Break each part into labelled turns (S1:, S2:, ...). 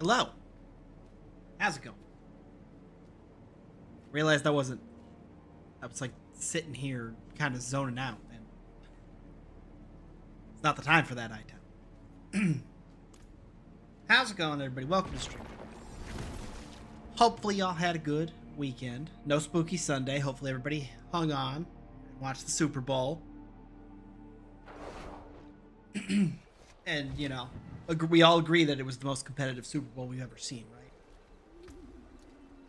S1: Hello. How's it going? Realized I was like sitting here kind of zoning out, and it's not the time for that item. How's it going, everybody? Welcome to stream. Hopefully y'all had a good weekend. No spooky Sunday. Hopefully everybody hung on and watched the Super Bowl. And, you know, we all agree that it was the most competitive Super Bowl we've ever seen,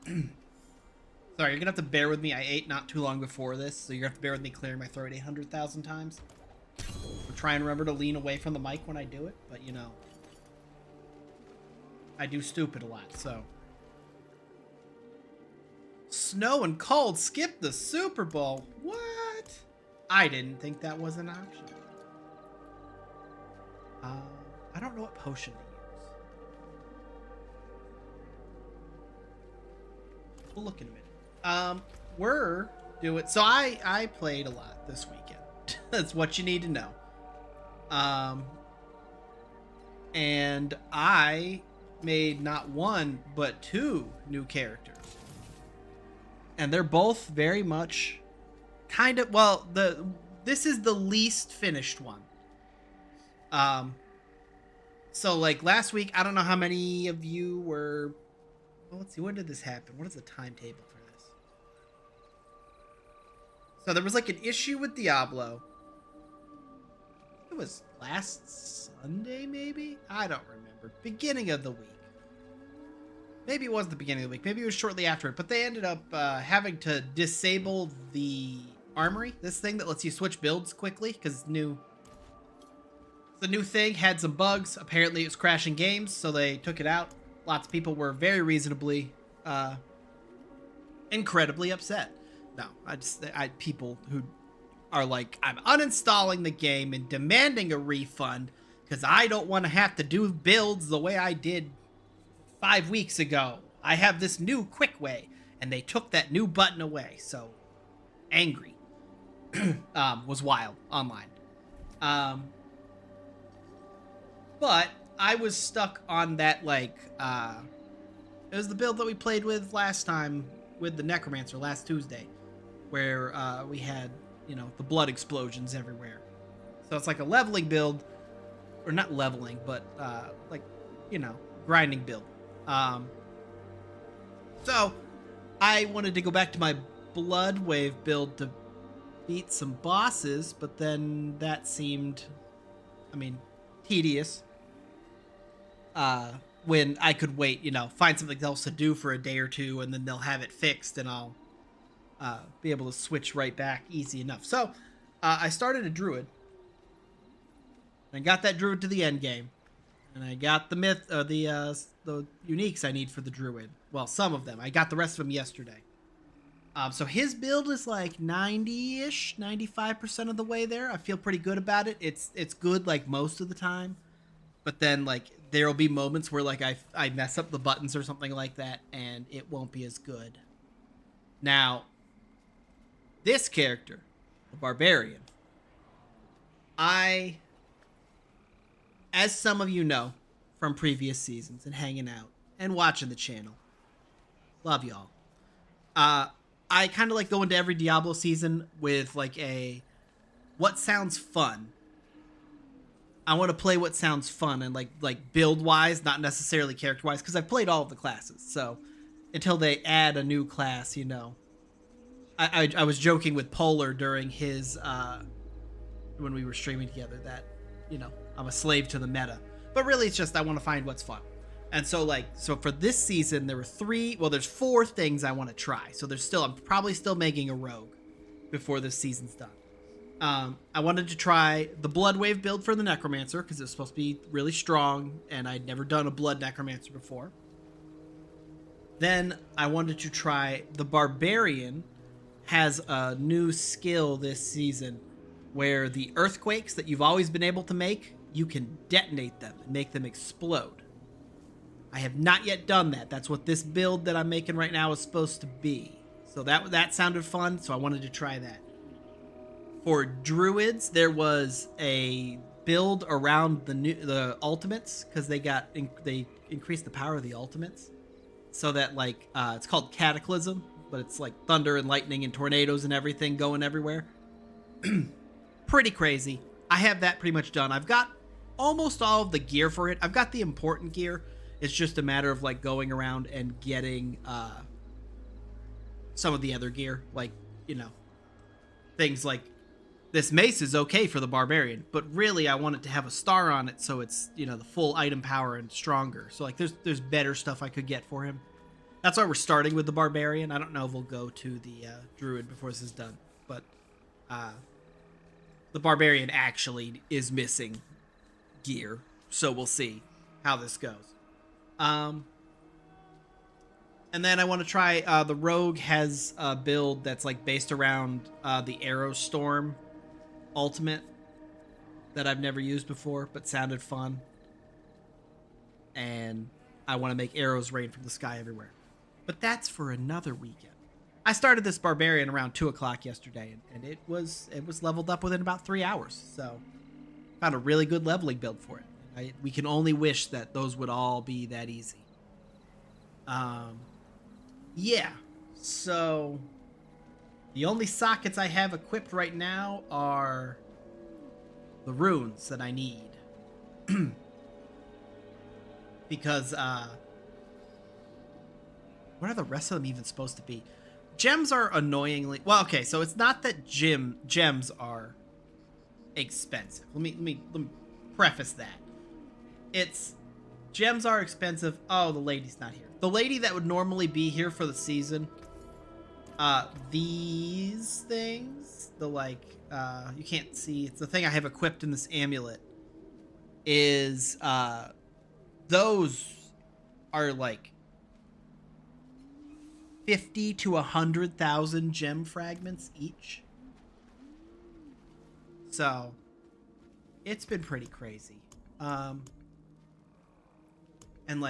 S1: right? Sorry, you're going to have to bear with me. I ate not too long before this, so you're going to have to bear with me clearing my throat 800,000 times. I'll try and remember to lean away from the mic when I do it, but, you know, I do stupid a lot, so. Snow and cold skip the Super Bowl. What? I didn't think that was an option. I don't know what potion to use. We'll look in a minute. We're doing... So I played a lot this weekend. That's what you need to know. And I made not one, but two new characters. And they're both very much kind of... Well, this is the least finished one. So like last week, I don't know how many of you were, well, let's see, when did this happen? What is the timetable for this? So there was like an issue with Diablo. It was last Sunday, maybe? I don't remember. Beginning of the week. Maybe it was the beginning of the week. Maybe it was shortly after it, but they ended up having to disable the armory, this thing that lets you switch builds quickly, because it's new. The new thing had some bugs. Apparently it was crashing games, so they took it out. Lots of people were very reasonably, incredibly upset. No, I people who are like, I'm uninstalling the game and demanding a refund because I don't want to have to do builds the way I did 5 weeks ago. I have this new quick way, and they took that new button away. So angry. Was wild online. But I was stuck on that, like, it was the build that we played with last time with the Necromancer last Tuesday, where we had, you know, the blood explosions everywhere. So it's like a leveling build, or not leveling, but like, you know, grinding build. So I wanted to go back to my blood wave build to beat some bosses, but then that seemed, I mean, tedious. When I could wait, you know, find something else to do for a day or two, and then they'll have it fixed, and I'll be able to switch right back easy enough. So I started a druid, and I got that druid to the end game, and I got the the uniques I need for the druid. Well, some of them. I got the rest of them yesterday. So his build is like 90-ish, 95% of the way there. I feel pretty good about it. It's good like most of the time. But then, like, there will be moments where, like, I mess up the buttons or something like that, and it won't be as good. Now, this character, the Barbarian, as some of you know from previous seasons and hanging out and watching the channel, love y'all. I kind of like go into every Diablo season with, like, what sounds fun. I want to play what sounds fun and like build wise, not necessarily character wise, because I've played all of the classes. So until they add a new class, you know, I was joking with Polar during his when we were streaming together that, you know, I'm a slave to the meta, but really it's just I want to find what's fun. And so for this season, there were there's 4 things I want to try. So I'm probably still making a rogue before this season's done. I wanted to try the Blood Wave build for the Necromancer because it's supposed to be really strong, and I'd never done a Blood Necromancer before. Then I wanted to try the Barbarian. Has a new skill this season where the earthquakes that you've always been able to make, you can detonate them and make them explode. I have not yet done that. That's what this build that I'm making right now is supposed to be. So that sounded fun, so I wanted to try that. For druids, there was a build around the ultimates because they increased the power of the ultimates, so that it's called Cataclysm, but it's like thunder and lightning and tornadoes and everything going everywhere. Pretty crazy. I have that pretty much done. I've got almost all of the gear for it. I've got the important gear. It's just a matter of going around and getting some of the other gear, things like this mace is okay for the Barbarian, but really I want it to have a star on it so it's, the full item power and stronger. So there's better stuff I could get for him. That's why we're starting with the Barbarian. I don't know if we'll go to the Druid before this is done, but the Barbarian actually is missing gear, so we'll see how this goes. And then I want to try the Rogue has a build that's based around the Arrow Storm ultimate that I've never used before, but sounded fun. And I want to make arrows rain from the sky everywhere. But that's for another weekend. I started this Barbarian around 2 o'clock yesterday, and it was leveled up within about 3 hours. So found a really good leveling build for it. We can only wish that those would all be that easy. Yeah. So the only sockets I have equipped right now are the runes that I need. Because, what are the rest of them even supposed to be? Gems are annoyingly... Well, okay, so it's not that gems are expensive. Let me preface that. Gems are expensive. Oh, the lady's not here. The lady that would normally be here for the season... these things, you can't see, it's the thing I have equipped in this amulet, is, those are 50 to 100,000 gem fragments each. So, it's been pretty crazy. And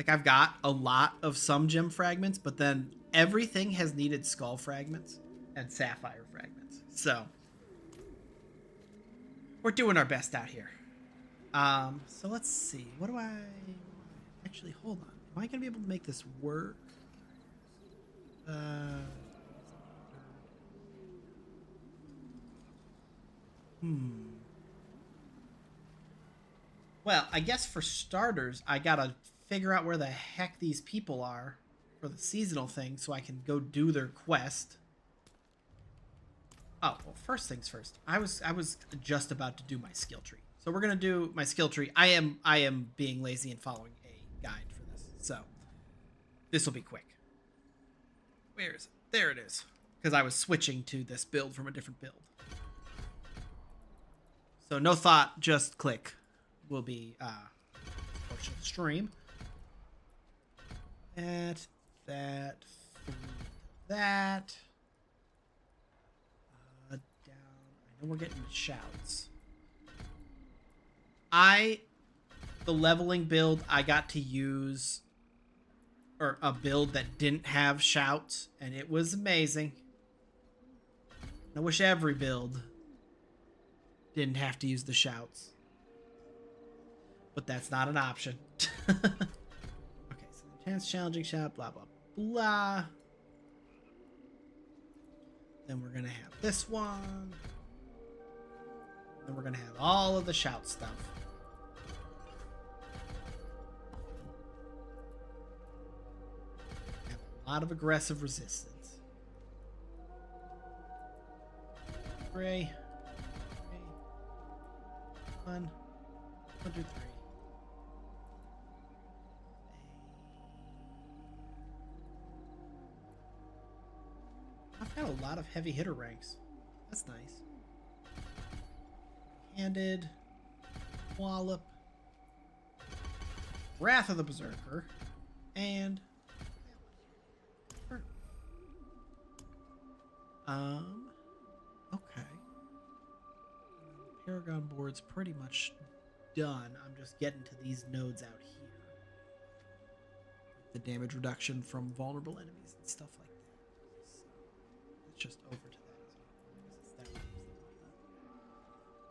S1: I've got a lot of some gem fragments, but then everything has needed skull fragments and sapphire fragments. So we're doing our best out here. So let's see. What do I... Actually, hold on. Am I going to be able to make this work? Well, I guess for starters, I gotta figure out where the heck these people are for the seasonal thing so I can go do their quest. Oh, well, first things first. I was just about to do my skill tree. So we're gonna do my skill tree. I am being lazy and following a guide for this. So this will be quick. Where is it? There it is. Because I was switching to this build from a different build. So no thought, just click will be portion of the stream. That, 3, that. Down. I know we're getting shouts. The leveling build, I got to use, or a build that didn't have shouts, and it was amazing. I wish every build didn't have to use the shouts. But that's not an option. Okay, so intense, challenging shout, blah, blah, blah. Then we're going to have this one. Then we're going to have all of the shout stuff. Have a lot of aggressive resistance. Gray. 1, 2, 3. Got a lot of heavy hitter ranks. That's nice. Handed. Wallop. Wrath of the Berserker. And... Okay. Paragon board's pretty much done. I'm just getting to these nodes out here. The damage reduction from vulnerable enemies and stuff like that. So it's just over to that as well.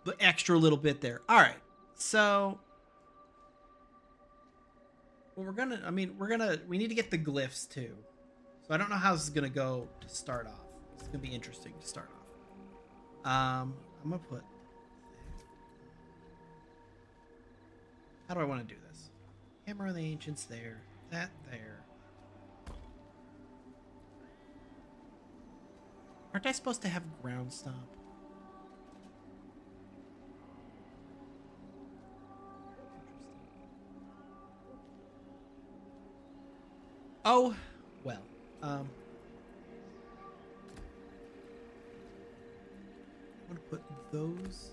S1: But extra little bit there. All right. So well, we need to get the glyphs too. So I don't know how this is gonna go to start off. It's gonna be interesting to start off. I'm gonna put. How do I want to do this? Hammer of the Ancients there. That there. Aren't I supposed to have ground stomp? Oh, well. I'm gonna put those.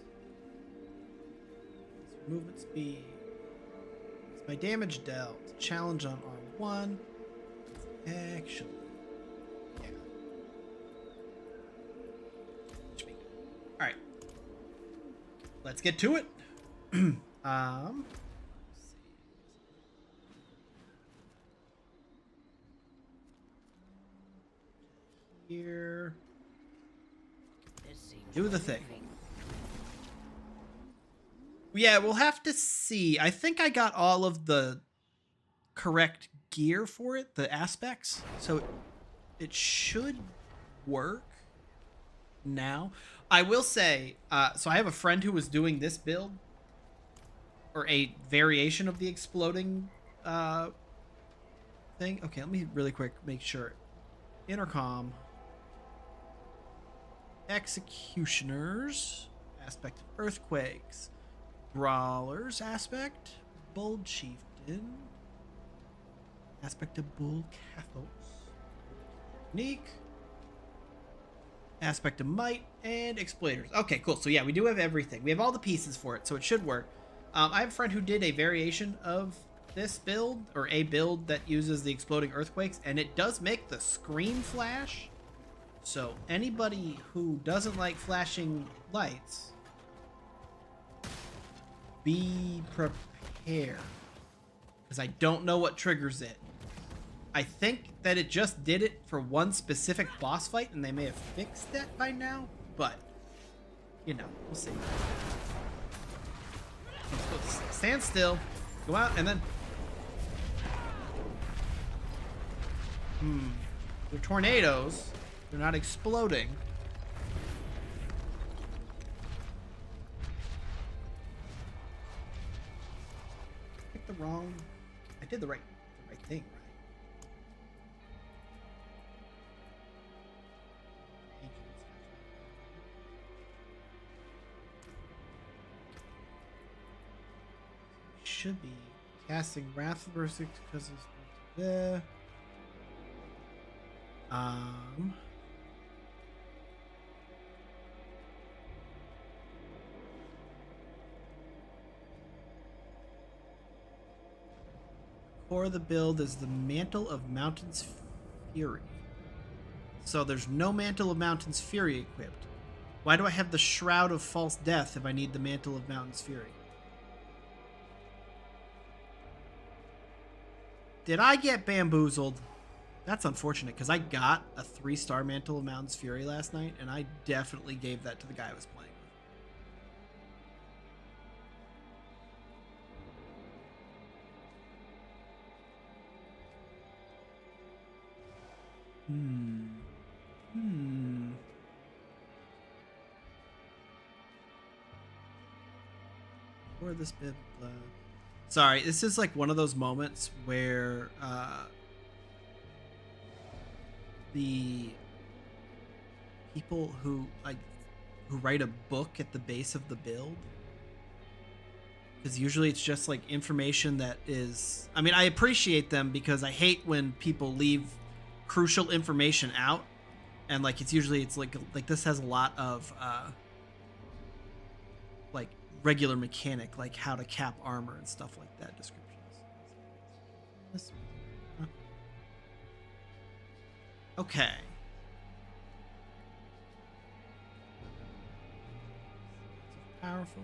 S1: Movement speed. It's my damage dealt. Challenge on R1. Actually, yeah. All right. Let's get to it. Here. Do the thing. Yeah, we'll have to see. I think I got all of the correct gear for it, the aspects. So it should work now. I will say, so I have a friend who was doing this build, or a variation of the exploding thing. Okay, let me really quick make sure. Intercom. Executioners. Aspect of earthquakes. Brawlers aspect. Bold Chieftain. Aspect of Bull Cathos. Unique. Aspect of Might. And Exploiters. Okay, cool. So yeah, we do have everything. We have all the pieces for it, so it should work. I have a friend who did a variation of this build, or a build that uses the exploding earthquakes, and it does make the screen flash. So anybody who doesn't like flashing lights, be prepared, because I don't know what triggers it. I think that it just did it for one specific boss fight, and they may have fixed that by now, but you know, we'll see. Stand still, go out, and then they're tornadoes. They're not exploding. I picked the wrong. I did the right thing, right? Should be casting Wrath versus because it's there. Core of the build is the Mantle of Mountain's Fury. So there's no Mantle of Mountain's Fury equipped. Why do I have the Shroud of False Death if I need the Mantle of Mountain's Fury? Did I get bamboozled? That's unfortunate, because I got a 3-star Mantle of Mountain's Fury last night, and I definitely gave that to the guy I was playing with. Or this bit. Sorry, this is like one of those moments where the people who write a book at the base of the build, because usually it's just like information that is, I mean, I appreciate them because I hate when people leave crucial information out, and like it's like this has a lot of like regular mechanic, like how to cap armor and stuff like that descriptions. Okay. Powerful.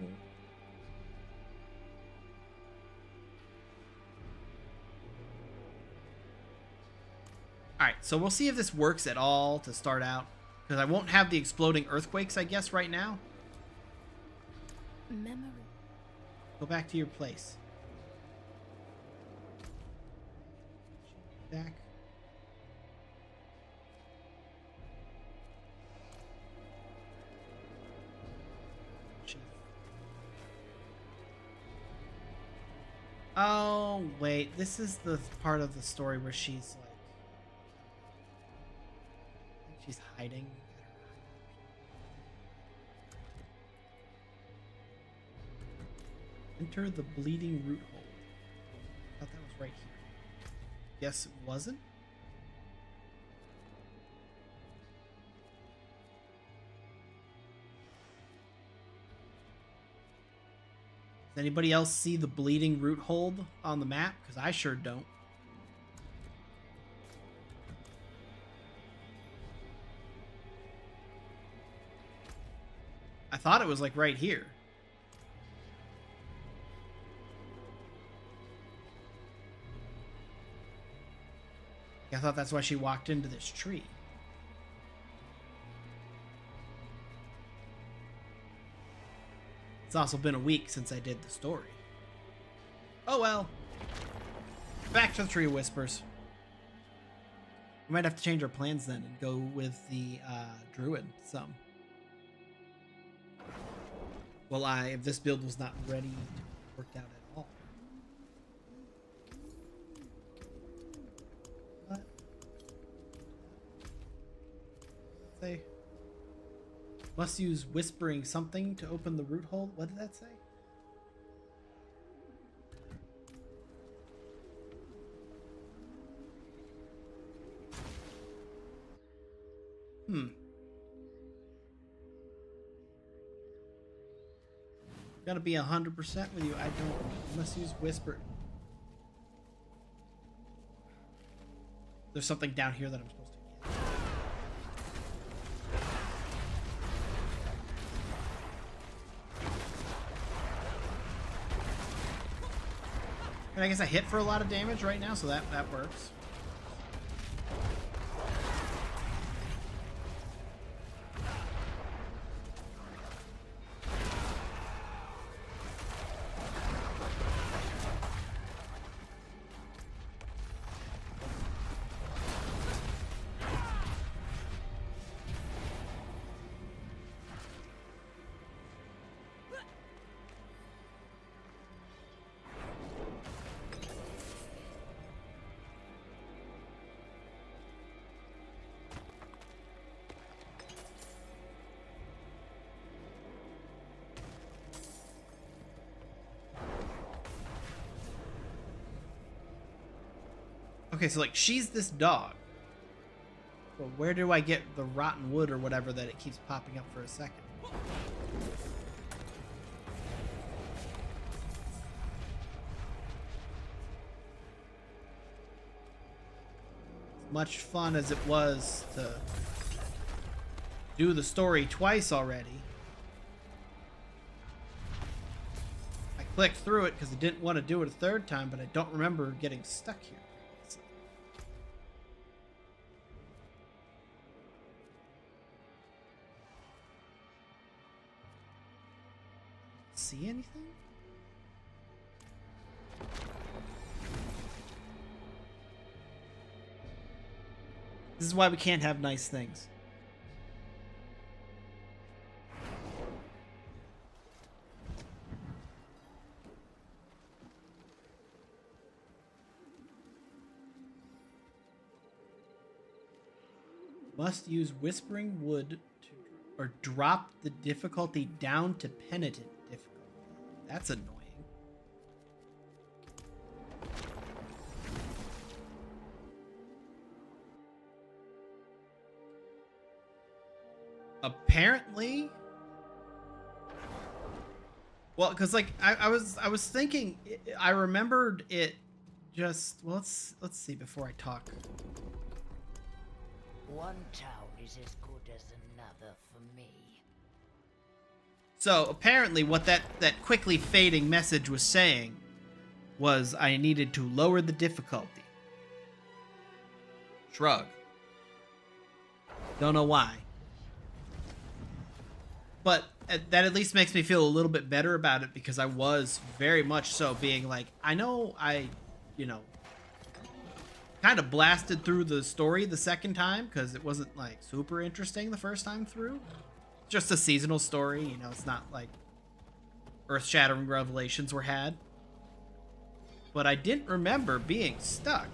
S1: Alright, so we'll see if this works at all to start out. Because I won't have the exploding earthquakes, I guess, right now.
S2: Memory.
S1: Go back to your place. Back. Oh, wait. This is the part of the story where she's like... she's hiding. Enter the bleeding root hole. I thought that was right here. Guess it wasn't? Does anybody else see the bleeding root hold on the map? Because I sure don't. I thought it was like right here. I thought that's why she walked into this tree. It's also been a week since I did the story. Oh well. Back to the Tree Whispers. We might have to change our plans then and go with the druid some. Well, if this build was not ready to be worked out at all. What? Say. Must use whispering something to open the root hole. What did that say? Gotta be 100% with you. I don't. Must use whisper. There's something down here that I'm supposed to get. And I guess I hit for a lot of damage right now, so that works. Okay, so like she's this dog. But where do I get the rotten wood or whatever that it keeps popping up for a second? As much fun as it was to do the story twice already. I clicked through it because I didn't want to do it a third time, but I don't remember getting stuck here. See anything? This is why we can't have nice things. Must use whispering wood to, or drop the difficulty down to penitent difficulty. That's annoying. Apparently, well, because like I was thinking, I remembered it. Just well, let's see before I talk.
S2: One town is as good as another for me.
S1: So apparently, what that quickly fading message was saying was I needed to lower the difficulty. Shrug. Don't know why. But that at least makes me feel a little bit better about it, because I was very much so being like, I know I, you know, kind of blasted through the story the second time because it wasn't like super interesting the first time through. Just a seasonal story, you know, it's not like earth-shattering revelations were had. But I didn't remember being stuck.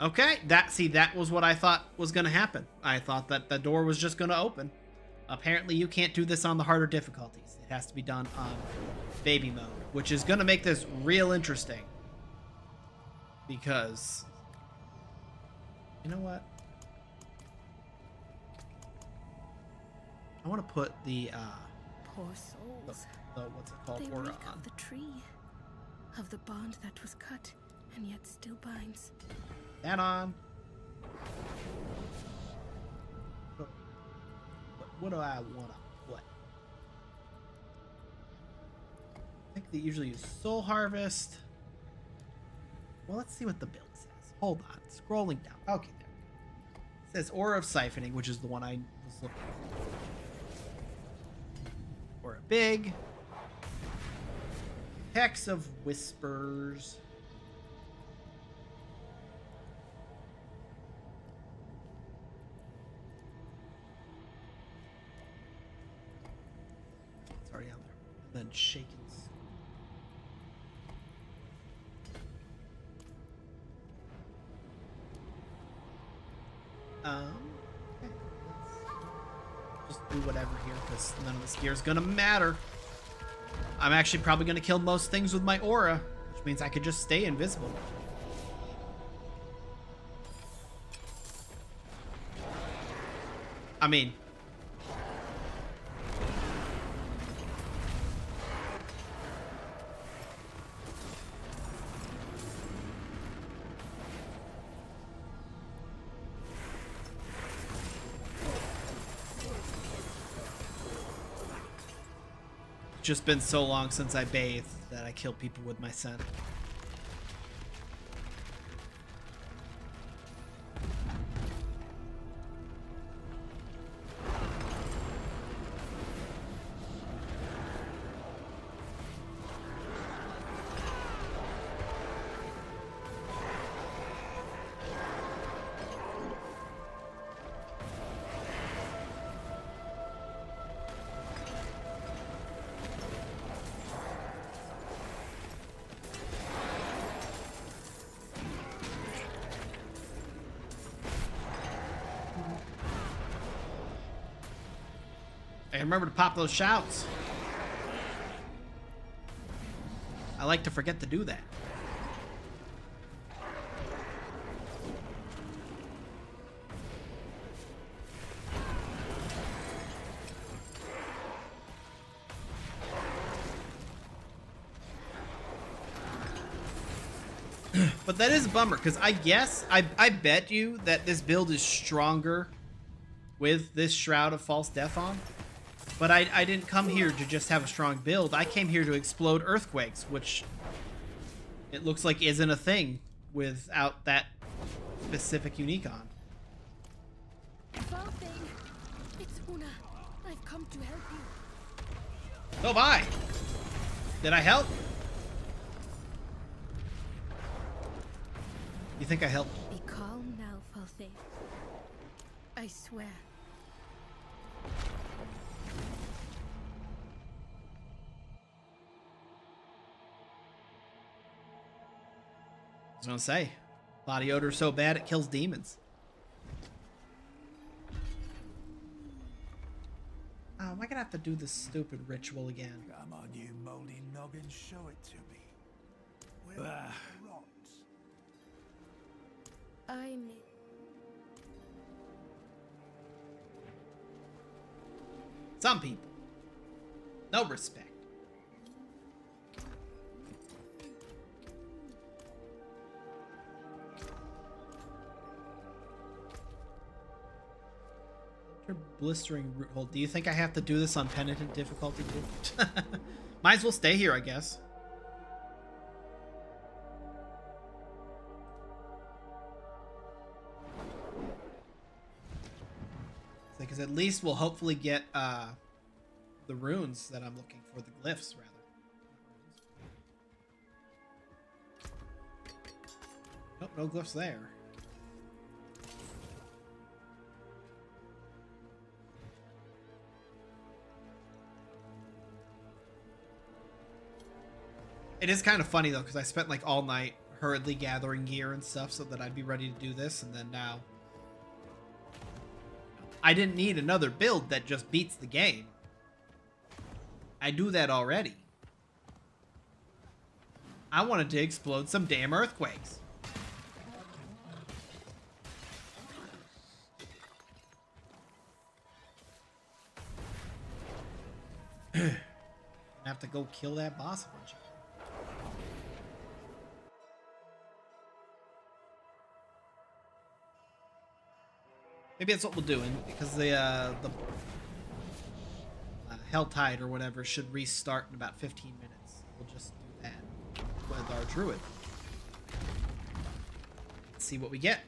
S1: Okay, that was what I thought was going to happen. I thought that the door was just going to open. Apparently you can't do this on the harder difficulties. It has to be done on baby mode, which is going to make this real interesting. Because, you know what? I want to put the,
S3: poor souls.
S1: what's it called?
S3: They
S1: Aura
S3: reek
S1: on.
S3: of the tree, of the bond that was cut and yet still binds.
S1: That on. What do I want to put? I think they usually use Soul Harvest. Well, let's see what the build says. Hold on. Scrolling down. Okay, there we go. It says Aura of Siphoning, which is the one I was looking for. Aura Big. Hex of Whispers. It's already on there. And then Shaken. Okay. Let's just do whatever here, because none of this gear is gonna matter. I'm actually probably gonna kill most things with my aura, which means I could just stay invisible. I mean, just been so long since I bathed that I kill people with my scent. And remember to pop those shouts. I like to forget to do that. But that is a bummer, because I guess, I bet you that this build is stronger with this Shroud of False Death on. But I didn't come here to just have a strong build. I came here to explode earthquakes, which it looks like isn't a thing without that specific unique on.
S3: Something. It's Una. I've come to help you.
S1: Oh, bye. Did I help? You think I helped?
S3: Be calm now, Falthe. I swear.
S1: I was gonna say, body odor so bad it kills demons. Oh, am I gonna have to do this stupid ritual again?
S4: Come on, you moldy noggin, show it to me.
S3: I mean,
S1: Some people. No respect. Blistering root hole. Do you think I have to do this on penitent difficulty too? Might as well stay here, I guess. Because at least we'll hopefully get the runes that I'm looking for, the glyphs rather. Nope, no glyphs there. It is kind of funny though, because I spent like all night hurriedly gathering gear and stuff so that I'd be ready to do this, and then now I didn't need another build that just beats the game. I do that already. I wanted to explode some damn earthquakes. I have to go kill that boss a bunch of times. Maybe that's what we'll do, because the Hell Tide or whatever should restart in about 15 minutes. We'll just do that with our druid. Let's see what we get.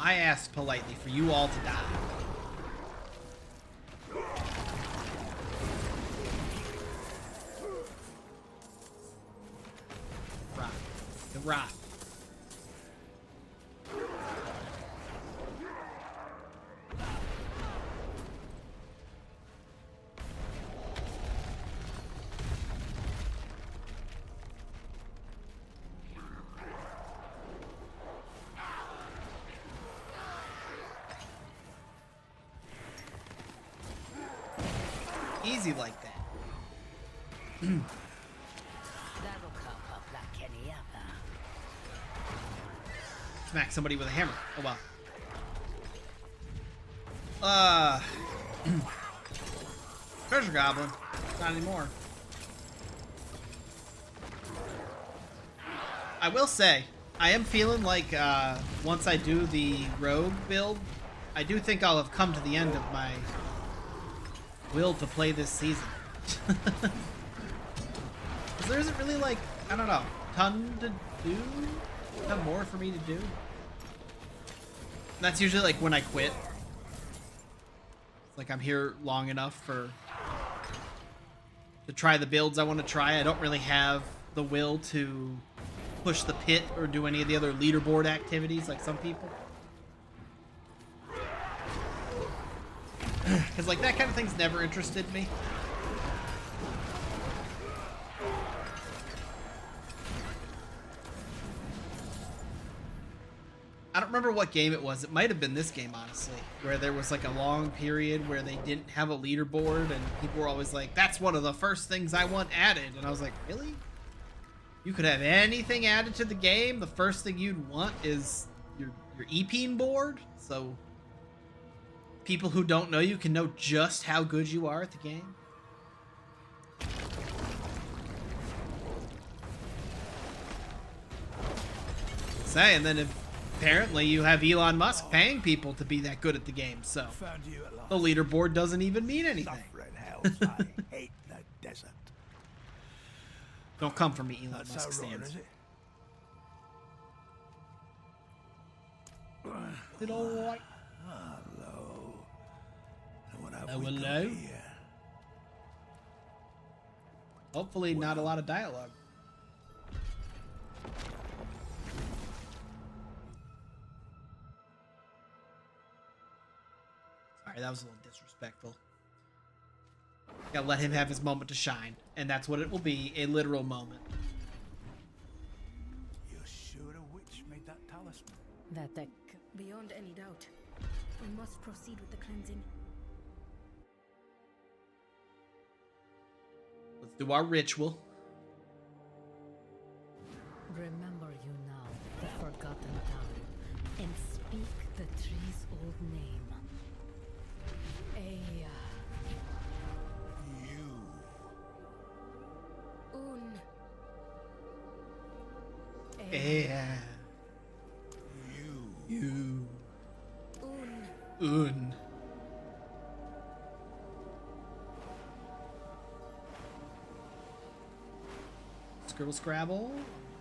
S1: I asked politely for you all to die. Rock. Easy like that. Smack somebody with a hammer. Oh well. Treasure goblin. Not anymore. I will say, I am feeling like once I do the rogue build, I do think I'll have come to the end of my will to play this season. Because there isn't really like, I don't know, ton to do? Ton more for me to do? That's usually like when I quit. It's like I'm here long enough to try the builds I want to try. I don't really have the will to push the pit or do any of the other leaderboard activities like some people. Because like that kind of thing's never interested me. I don't remember what game it was. It might have been this game, honestly, where there was like a long period where they didn't have a leaderboard and people were always like, that's one of the first things I want added. And I was like, really? You could have anything added to the game? The first thing you'd want is your EP board? So people who don't know you can know just how good you are at the game? Say, and then if apparently you have Elon Musk paying people to be that good at the game, so the leaderboard doesn't even mean anything.
S4: I hate the desert.
S1: Don't come for me, Elon Musk stands. Is it all right?
S4: Hello. What have
S1: Hello,
S4: we got
S1: hello.
S4: here?
S1: Hopefully not a lot of dialogue. Sorry, that was a little disrespectful. Gotta let him have his moment to shine, and that's what it will be, a literal moment.
S4: You're sure a witch made that talisman?
S5: That the
S3: Beyond any doubt. We must proceed with the cleansing.
S1: Let's do our ritual.
S5: remember you now, the forgotten town, and speak the tree's old name. Aya.
S4: You.
S3: Un.
S1: Yeah. You. Un. Scribble scrabble.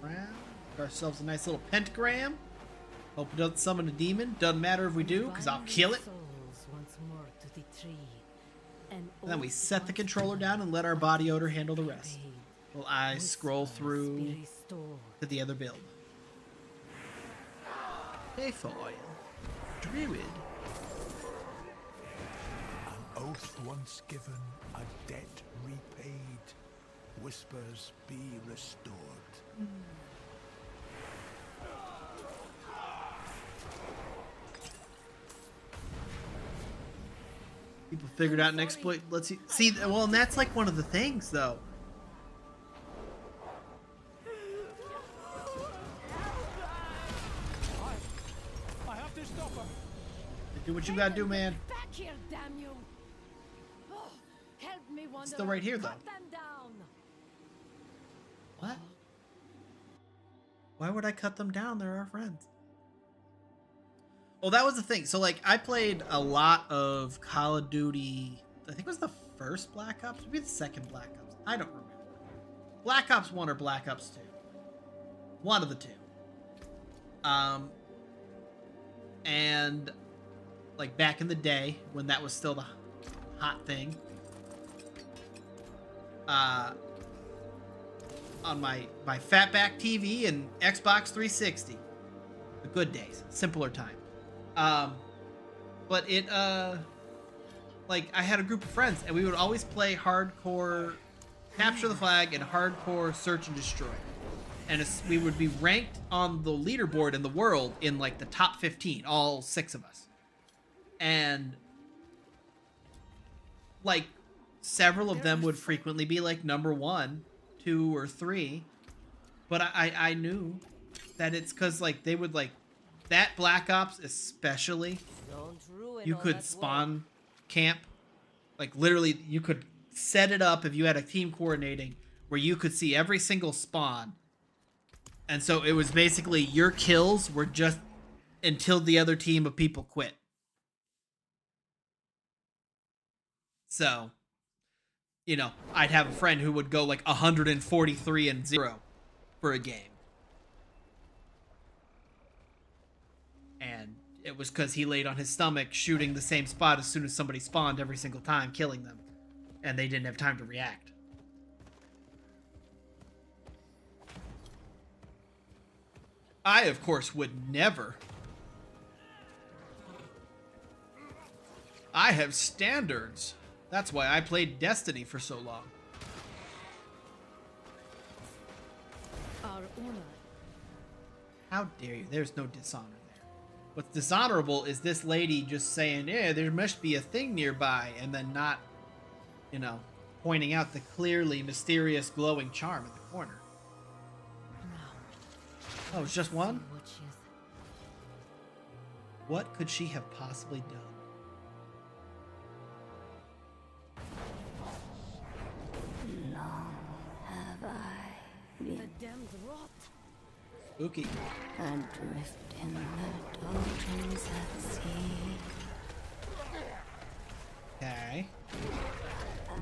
S1: Around. Make ourselves a nice little pentagram. Hope it doesn't summon a demon. Doesn't matter if we do, because I'll kill it. And then we set the controller down and let our body odor handle the rest. While I scroll through to the other build. Hey, Foil. Druid.
S4: An oath once given, a debt repaid. Whispers be restored.
S1: People figured out an exploit. Let's see. Well, and that's like one of the things, though.
S4: I have to stop him.
S1: Do what you gotta do, man.
S5: Back here, damn you! Oh, help me, Wanderer.
S1: Still right here, though.
S5: Cut them down.
S1: What? Why would I cut them down? They're our friends. Well, that was the thing. So, like, I played a lot of Call of Duty. I think it was the first Black Ops. Maybe the second Black Ops. I don't remember. Black Ops 1 or Black Ops 2. One of the two. And, like, back in the day, when that was still the hot thing. On my fatback TV and Xbox 360. The good days. Simpler time. But it, like, I had a group of friends, and we would always play hardcore capture the flag and hardcore search and destroy. And we would be ranked on the leaderboard in the world in, like, the top 15, all 6 of us. And, like, several of them would frequently be, like, number 1, 2, or 3. But I knew that it's because, like, they would, like, that Black Ops especially, you could spawn camp. Like, literally, you could set it up if you had a team coordinating where you could see every single spawn. And so it was basically your kills were just until the other team of people quit. So, you know, I'd have a friend who would go like 143-0 for a game. And it was because he laid on his stomach shooting the same spot as soon as somebody spawned every single time, killing them. And they didn't have time to react. I, of course, would never. I have standards. That's why I played Destiny for so long.
S5: Our honor.
S1: How dare you? There's no dishonor there. What's dishonorable is this lady just saying, yeah, there must be a thing nearby, and then not, you know, pointing out the clearly mysterious glowing charm in the corner.
S5: Now,
S1: Oh, it's just one?
S5: what she is.
S1: What could she have possibly done?
S2: Long have I
S5: The
S2: been
S5: damned rot.
S1: Spooky.
S2: adrift in the doldrums at sea.
S1: Okay.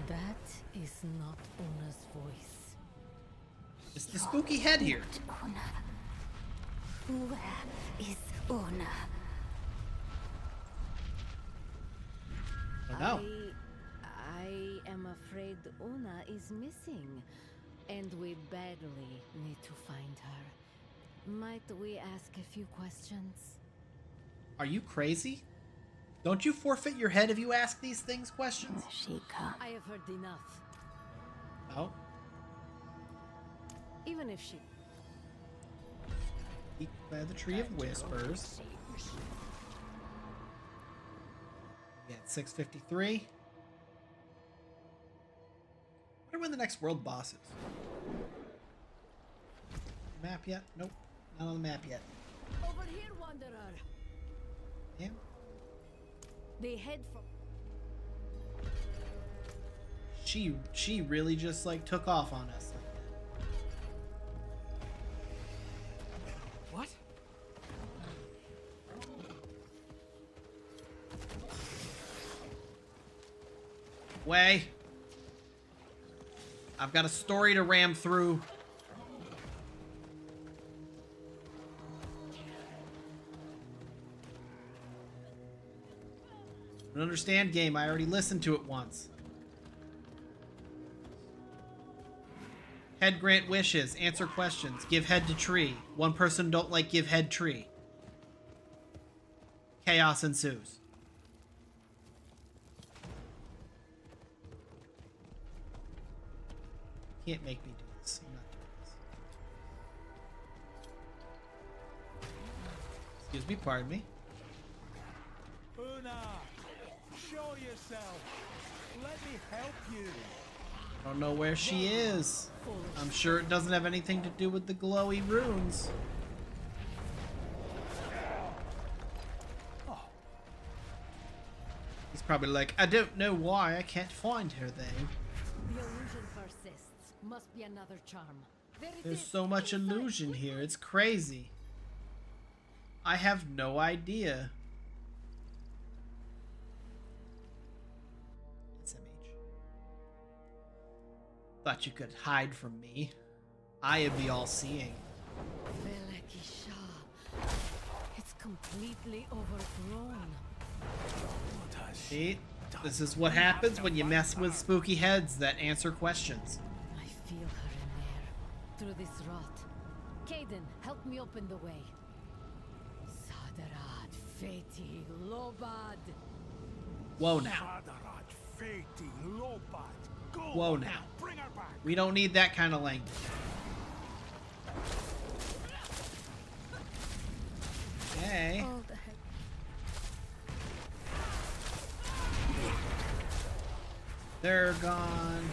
S5: That is not Una's voice.
S1: It's the spooky head here.
S2: Una. Where is Una?
S1: Oh no.
S5: I am afraid Una is missing, and we badly need to find her. Might we ask a few questions?
S1: Are you crazy? Don't you forfeit your head if you ask these things questions?
S2: She come.
S5: I have heard enough.
S1: Oh.
S5: Even if she...
S1: Peek by the Tree of Whispers. We got 653. Wonder when the next world boss is. Map yet? Nope. Not on the map yet.
S5: Over here, Wanderer.
S1: Yeah.
S5: They head for.
S1: She really just like took off on us.
S4: What?
S1: Way. I've got a story to ram through. I don't understand game. I already listened to it once. Head grant wishes. Answer questions. Give head to tree. One person don't like give head tree. Chaos ensues. Can't make me do this. I'm not doing this. Excuse me, pardon me.
S4: Una, show yourself. Let me help you.
S1: I don't know where she is. I'm sure it doesn't have anything to do with the glowy runes. He's probably like, I don't know why I can't find her though.
S5: The illusion persists. Must be another charm. There it
S1: There's
S5: is.
S1: so much illusion here. It's crazy. I have no idea. SMH. Thought you could hide from me. I am the all-seeing.
S5: Velekisha. It's completely overgrown.
S4: What has
S1: See? This is what happens when you mess with spooky heads that answer questions.
S5: I feel her in there. Through this rot. Caden, help me open the way. Sadarat, Feti, Lobad.
S1: Whoa now.
S4: Sadarat, Fati, Lobat. Go
S1: Whoa
S4: on,
S1: now.
S4: Bring her back.
S1: We don't need that kind of language. Okay.
S3: All the heck.
S1: They're gone.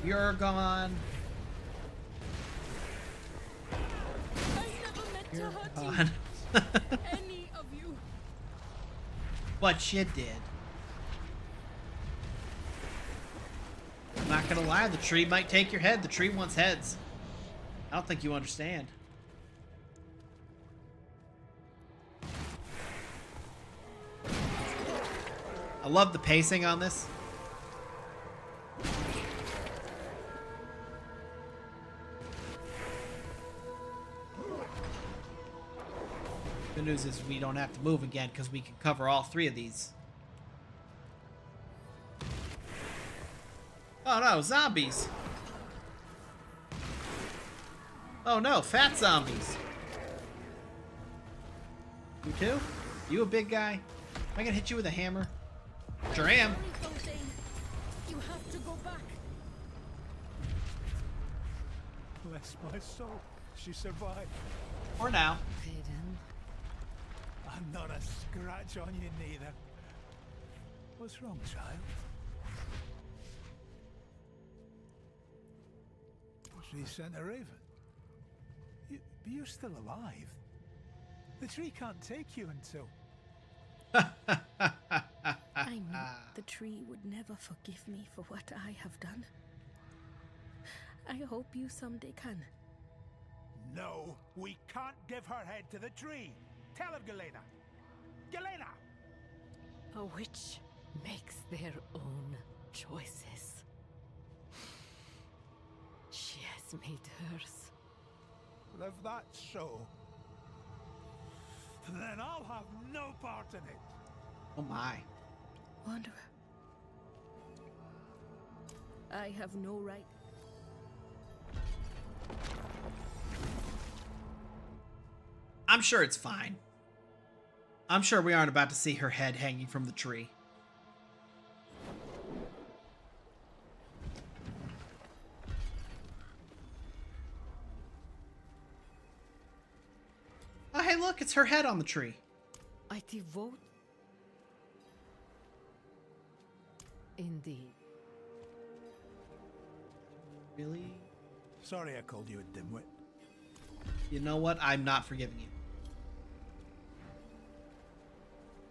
S1: You're gone.
S3: I never meant
S1: You're
S3: to hurt
S1: gone.
S3: you. Any of you.
S1: But you did. I'm not gonna lie, the tree might take your head. The tree wants heads. I don't think you understand. I love the pacing on this. The news is we don't have to move again because we can cover all three of these. Oh no, zombies! Oh no, fat zombies! You too? You a big guy? Am I gonna hit you with a hammer? Sure am.
S3: You have to go back.
S4: Bless my soul. She survived.
S1: Or now.
S5: Caden.
S4: I'm not a scratch on you neither. What's wrong, child? She sent a raven. You're still alive. The tree can't take you until...
S3: I knew the tree would never forgive me for what I have done. I hope you someday can.
S4: No, we can't give her head to the tree. Tell her, Galena. Galena!
S5: A witch makes their own choices. She has made hers.
S4: Well, if that's so, then I'll have no part in it.
S1: Oh my.
S3: Wanderer. I have no right.
S1: I'm sure it's fine. I'm sure we aren't about to see her head hanging from the tree. Hey, look, it's her head on the tree.
S5: I devote. Indeed.
S1: Really?
S4: Sorry I called you a dimwit.
S1: You know what? I'm not forgiving you.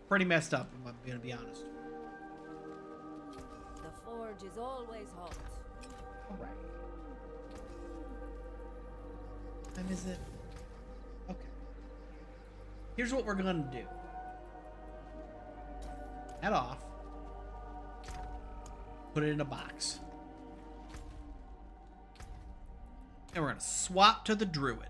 S1: Pretty messed up, if I'm gonna be honest.
S5: The forge is always hot.
S1: Alright. Time is it? Okay. Here's what we're gonna do. Head off. Put it in a box. And we're gonna swap to the druid.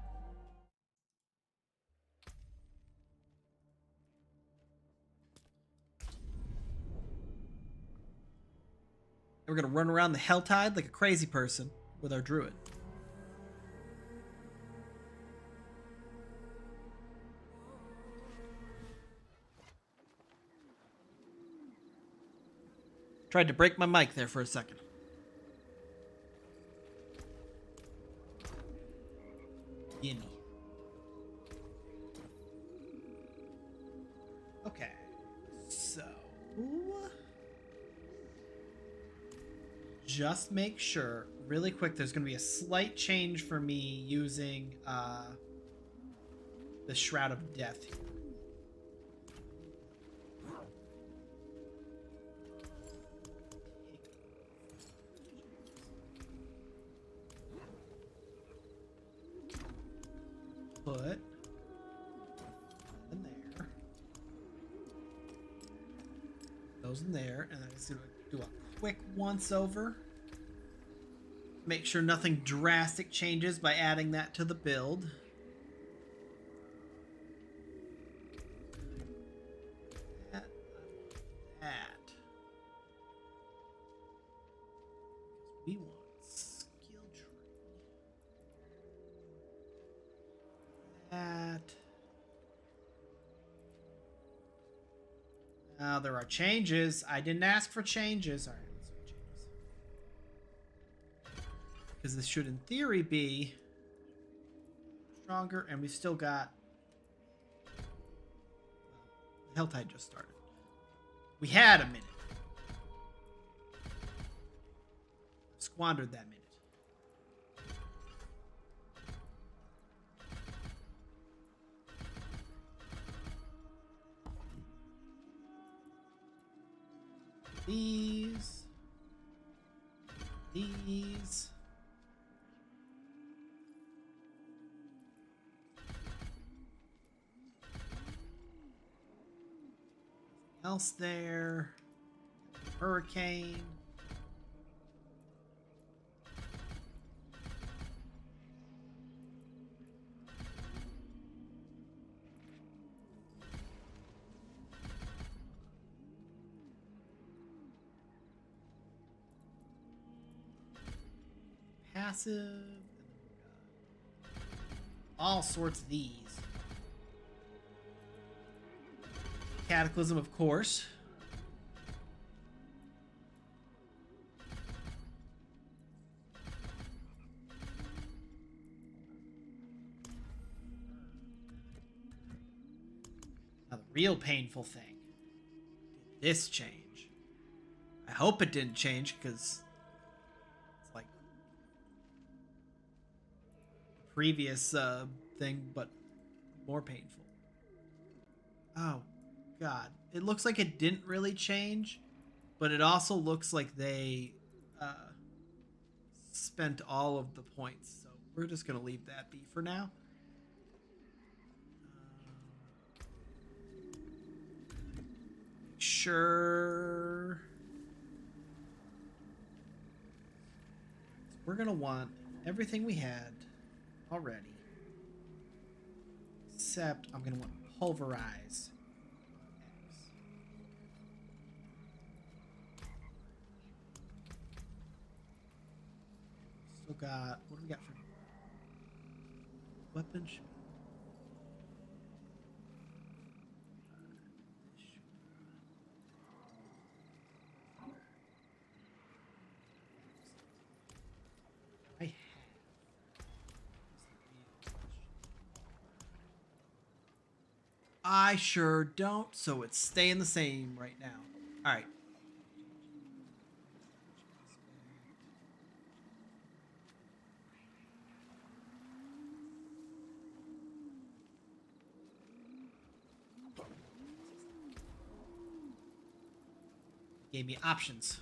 S1: And we're gonna run around the Helltide like a crazy person with our druid. Tried to break my mic there for a second. Gimme. Okay. So just make sure really quick there's going to be a slight change for me using the Shroud of Death here. Put in there. Those in there, and I'm just gonna do a quick once over. Make sure nothing drastic changes by adding that to the build. That. We want skill tree. That. Now there are changes. I didn't ask for changes. All right, let's do changes. Because this should, in theory, be stronger, and we've still got. The Helltide just started. We had a minute. Squandered that minute. These. Else there. Hurricane. Passive, and then we've got all sorts of these. Cataclysm, of course. Now the real painful thing. Did this change? I hope it didn't change, because like the previous thing, but more painful. Oh God, it looks like it didn't really change, but it also looks like they spent all of the points, so we're just gonna leave that be for now. Sure. We're gonna want everything we had already, except I'm gonna want pulverize. Still got, what do we got for weapons? I have. I sure don't, so it's staying the same right now. All right. Gave me options.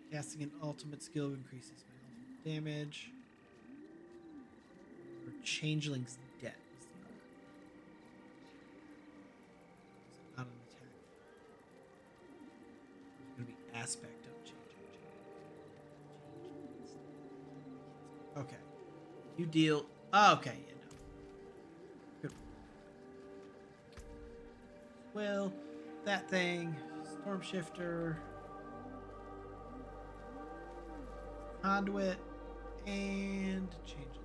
S1: Casting an ultimate skill increases my ultimate damage. Or changeling's debt. Not an attack. It's gonna be aspect of changing. Okay. You deal. Oh, okay, yeah, no. Good. Well, that thing. Storm shifter. Conduit. And changelings.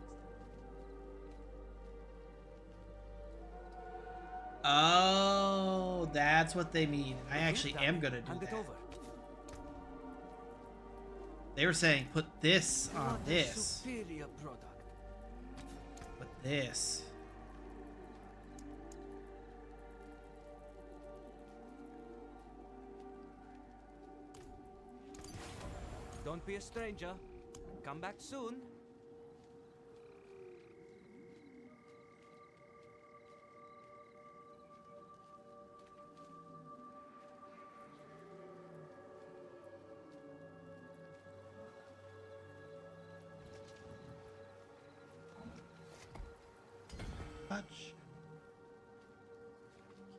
S1: Oh, that's what they mean. I actually am gonna do that. They were saying put this on this. Put this.
S6: Don't be a stranger. Come back soon.
S1: Touch.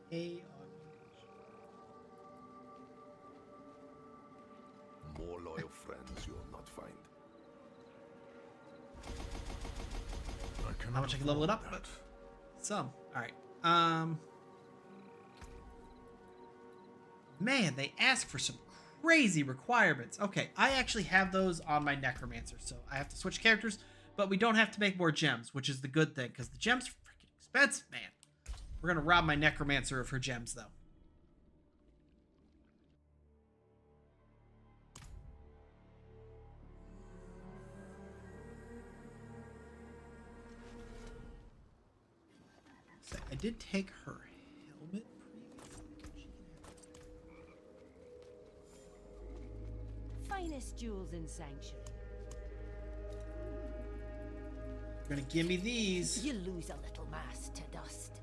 S1: Okay.
S7: More loyal friends you'll not find.
S1: How much I can level it up? But some. All right. Man, they ask for some crazy requirements. Okay, I actually have those on my necromancer, so I have to switch characters, but we don't have to make more gems, which is the good thing, because the gems are freaking expensive, man. We're gonna rob my necromancer of her gems, though. So I did take her helmet previously.
S5: Finest jewels in Sanctuary.
S1: You're gonna give me these.
S5: You lose a little mass to dust.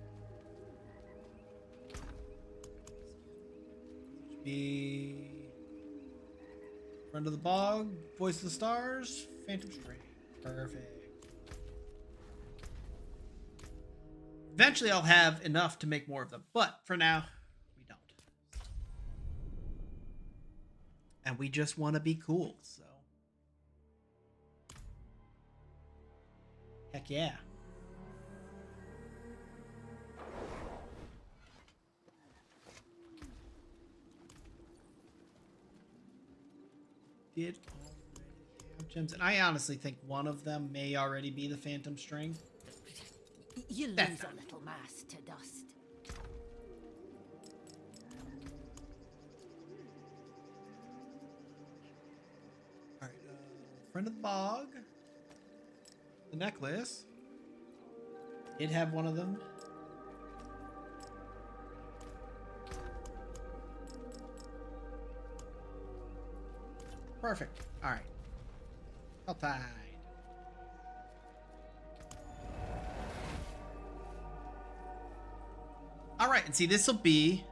S1: Be Friend of the Bog, Voice of the Stars, Phantom String. Perfect. Eventually I'll have enough to make more of them, but for now, we don't. And we just want to be cool, so. Heck yeah. Did already have gems, and I honestly think one of them may already be the Phantom String.
S5: You lose a little mass to dust.
S1: All right, Friend of the Bog, the necklace. Did have one of them. Perfect. All right. Outside. All right, and see, this will be.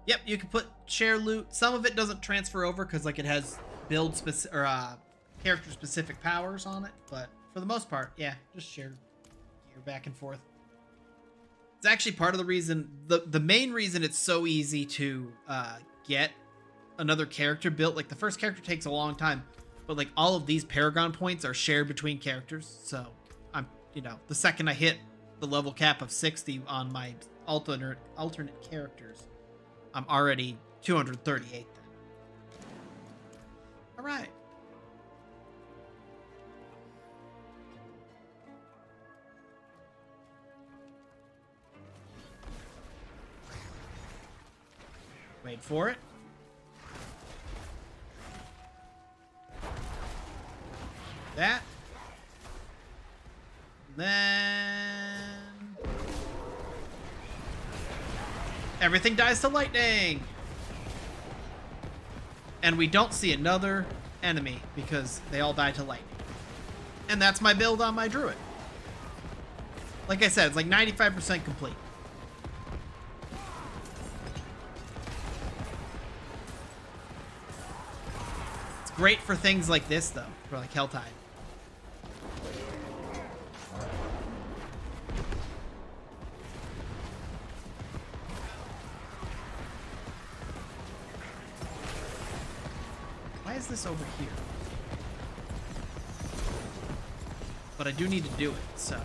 S1: Yep, you can put share loot. Some of it doesn't transfer over because like it has build specific or character specific powers on it, but for the most part, yeah, just share gear back and forth. It's actually part of the reason. The main reason it's so easy to get another character built. Like the first character takes a long time, but like all of these Paragon points are shared between characters. So I'm, the second I hit the level cap of 60 on my alternate characters, I'm already 238 then. All right. Wait for it. Everything dies to lightning. And we don't see another enemy because they all die to lightning. And that's my build on my druid. Like I said, it's like 95% complete. It's great for things like this, though, for like Helltide. Why is this over here? But I do need to do it, so.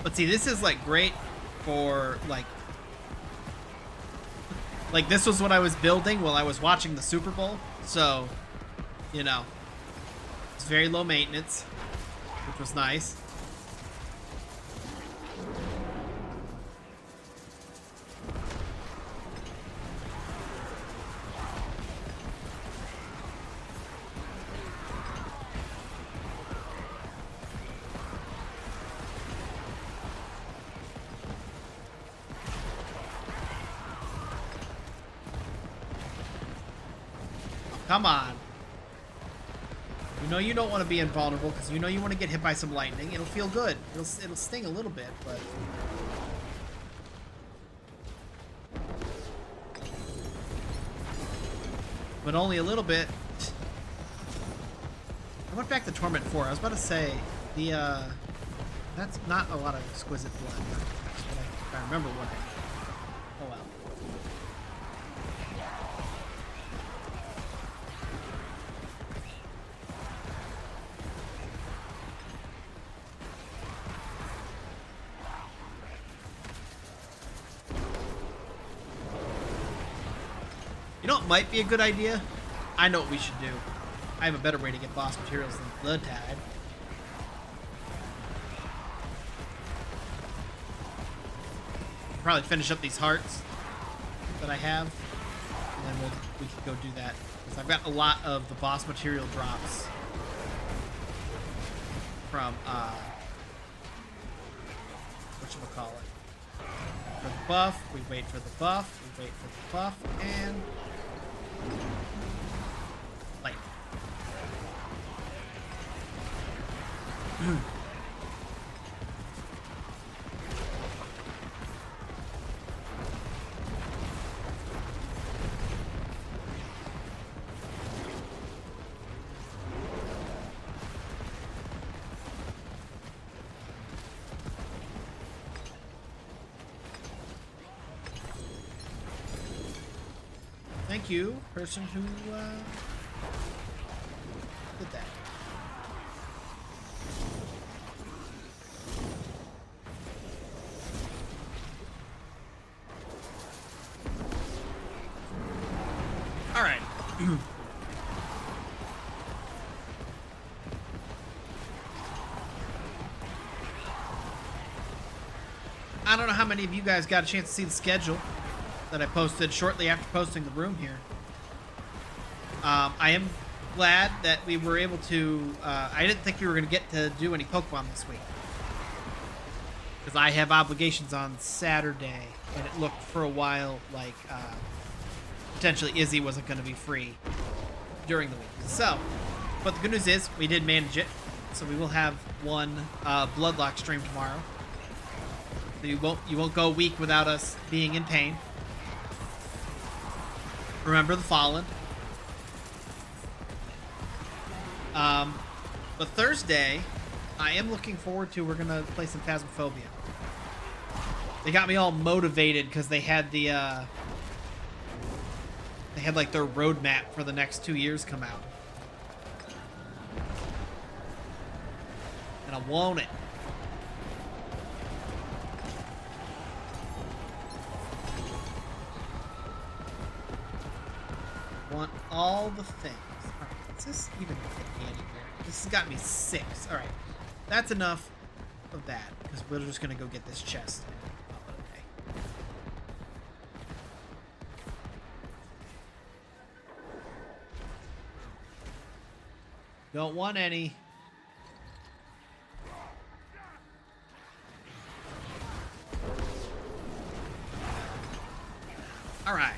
S1: But see, this is like great for like this was what I was building while I was watching the Super Bowl. So, you know, it's very low maintenance, which was nice. Come on. You know you don't want to be invulnerable because you know you want to get hit by some lightning. It'll feel good. It'll sting a little bit, but only a little bit. I went back to Torment 4. I was about to say the that's not a lot of exquisite blood. If I remember what. Oh well. You know what might be a good idea? I know what we should do. I have a better way to get boss materials than Blood Tide. Probably finish up these hearts that I have, and then we can go do that. Because I've got a lot of the boss material drops from whatchamacallit. For the buff, we wait for the buff, we wait for the buff, and light. Thank you, person who did that. All right. I don't know how many of you guys got a chance to see the schedule that I posted shortly after posting the room here. I am glad that we were able to... I didn't think we were going to get to do any Pokemon this week. Because I have obligations on Saturday, and it looked for a while like potentially Izzy wasn't going to be free during the week. So, but the good news is we did manage it. So we will have one Bloodlock stream tomorrow. So you won't go a week without us being in pain. Remember the Fallen. But Thursday, I am looking forward to. We're gonna play some Phasmophobia. They got me all motivated because they had the they had like their roadmap for the next 2 years come out, and I want it. want all the things. All right, does this even fit me anywhere? This has got me 6. All right, that's enough of that because we're just gonna go get this chest. Okay. Don't want any. All right.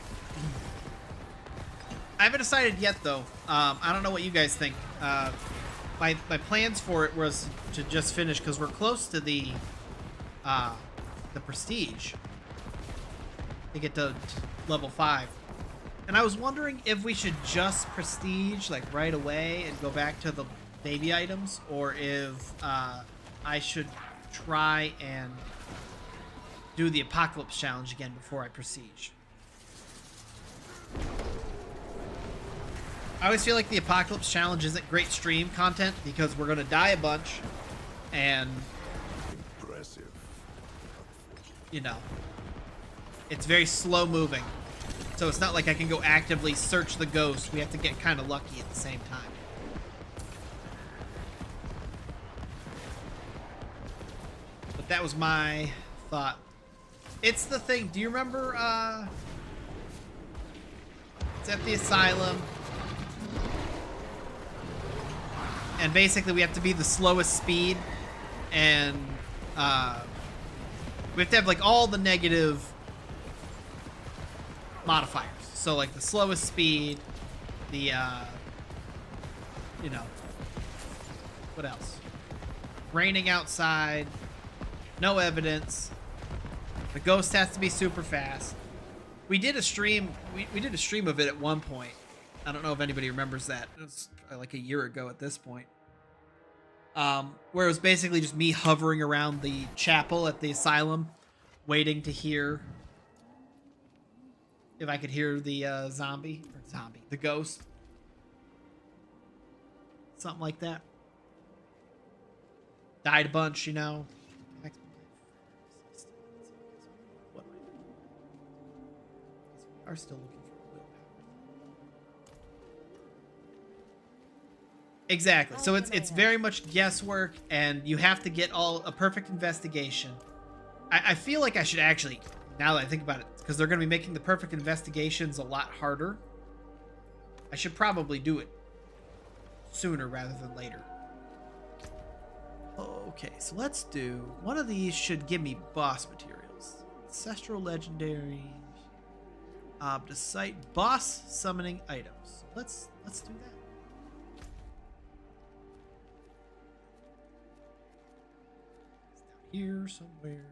S1: I haven't decided yet, though. I don't know what you guys think. My plans for it was to just finish because we're close to the prestige. To get to level 5, and I was wondering if we should just prestige like right away and go back to the baby items, or if I should try and do the apocalypse challenge again before I prestige. I always feel like the apocalypse challenge isn't great stream content because we're gonna die a bunch, and
S7: Impressive.
S1: you know, it's very slow moving, so it's not like I can go actively search the ghost. We have to get kind of lucky at the same time. But that was my thought. It's the thing. Do you remember? It's at the asylum. And basically we have to be the slowest speed, and we have to have like all the negative modifiers. So like the slowest speed, the you know, what else? Raining outside, no evidence. The ghost has to be super fast. We did a stream. We did a stream of it at one point. I don't know if anybody remembers that. It was like a year ago at this point. Where it was basically just me hovering around the chapel at the asylum, waiting to hear if I could hear the the ghost. Something like that. Died a bunch, you know. What am I doing? We are still looking for willpower. Exactly. So it's very much guesswork, and you have to get a perfect investigation. I feel like I should actually, now that I think about it, because they're going to be making the perfect investigations a lot harder, I should probably do it sooner rather than later. Okay, so let's do, one of these should give me boss materials. Ancestral legendaries. To cite boss summoning items. Let's do that. Here somewhere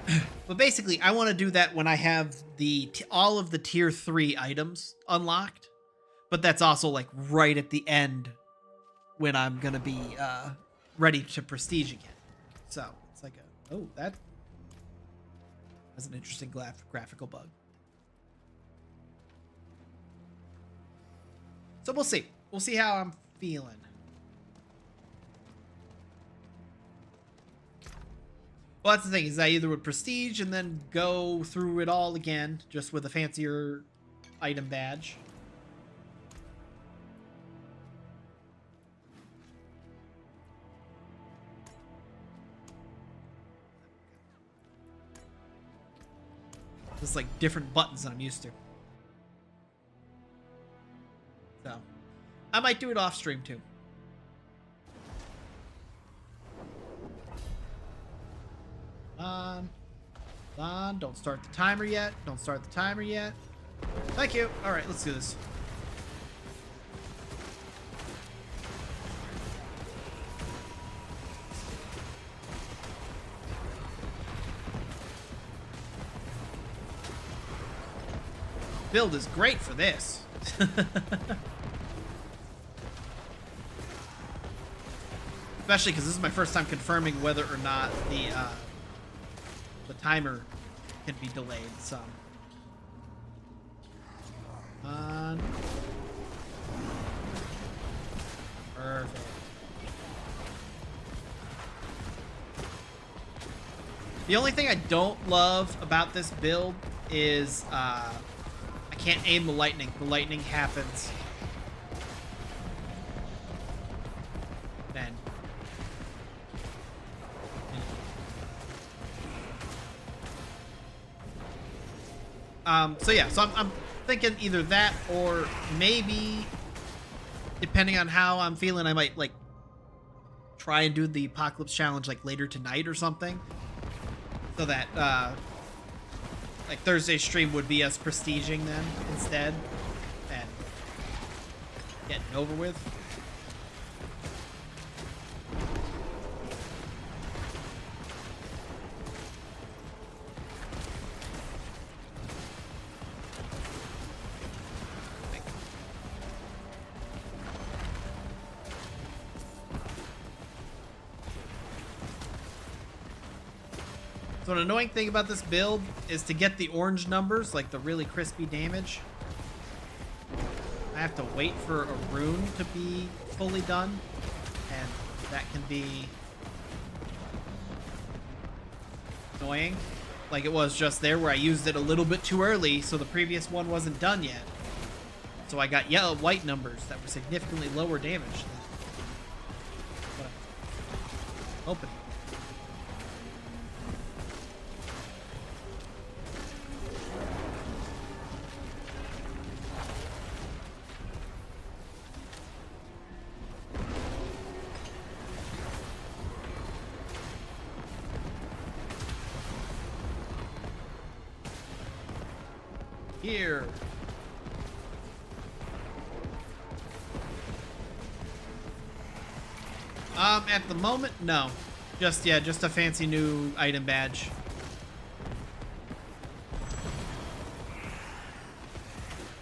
S1: there. But basically I want to do that when I have all of the tier 3 items unlocked, but that's also like right at the end when I'm gonna be ready to prestige again. So it's like that's an interesting graphical bug. So we'll see how I'm feeling. Well, that's the thing, is I either would prestige and then go through it all again, just with a fancier item badge. Just like different buttons than I'm used to. So, I might do it off stream too. Don't start the timer yet. Don't start the timer yet. Thank you. All right, let's do this. Build is great for this. Especially because this is my first time confirming whether or not the timer can be delayed some. Perfect. The only thing I don't love about this build is I can't aim the lightning. The lightning happens. Then. So yeah, so I'm thinking either that or maybe, depending on how I'm feeling, I might like try and do the apocalypse challenge like later tonight or something, so that like Thursday stream would be us prestiging then instead and getting over with. So an annoying thing about this build is to get the orange numbers, like the really crispy damage, I have to wait for a rune to be fully done, and that can be annoying. Like it was just there where I used it a little bit too early, so the previous one wasn't done yet. So I got white numbers that were significantly lower damage than what I'm hoping. Here. At the moment, no. Just a fancy new item badge.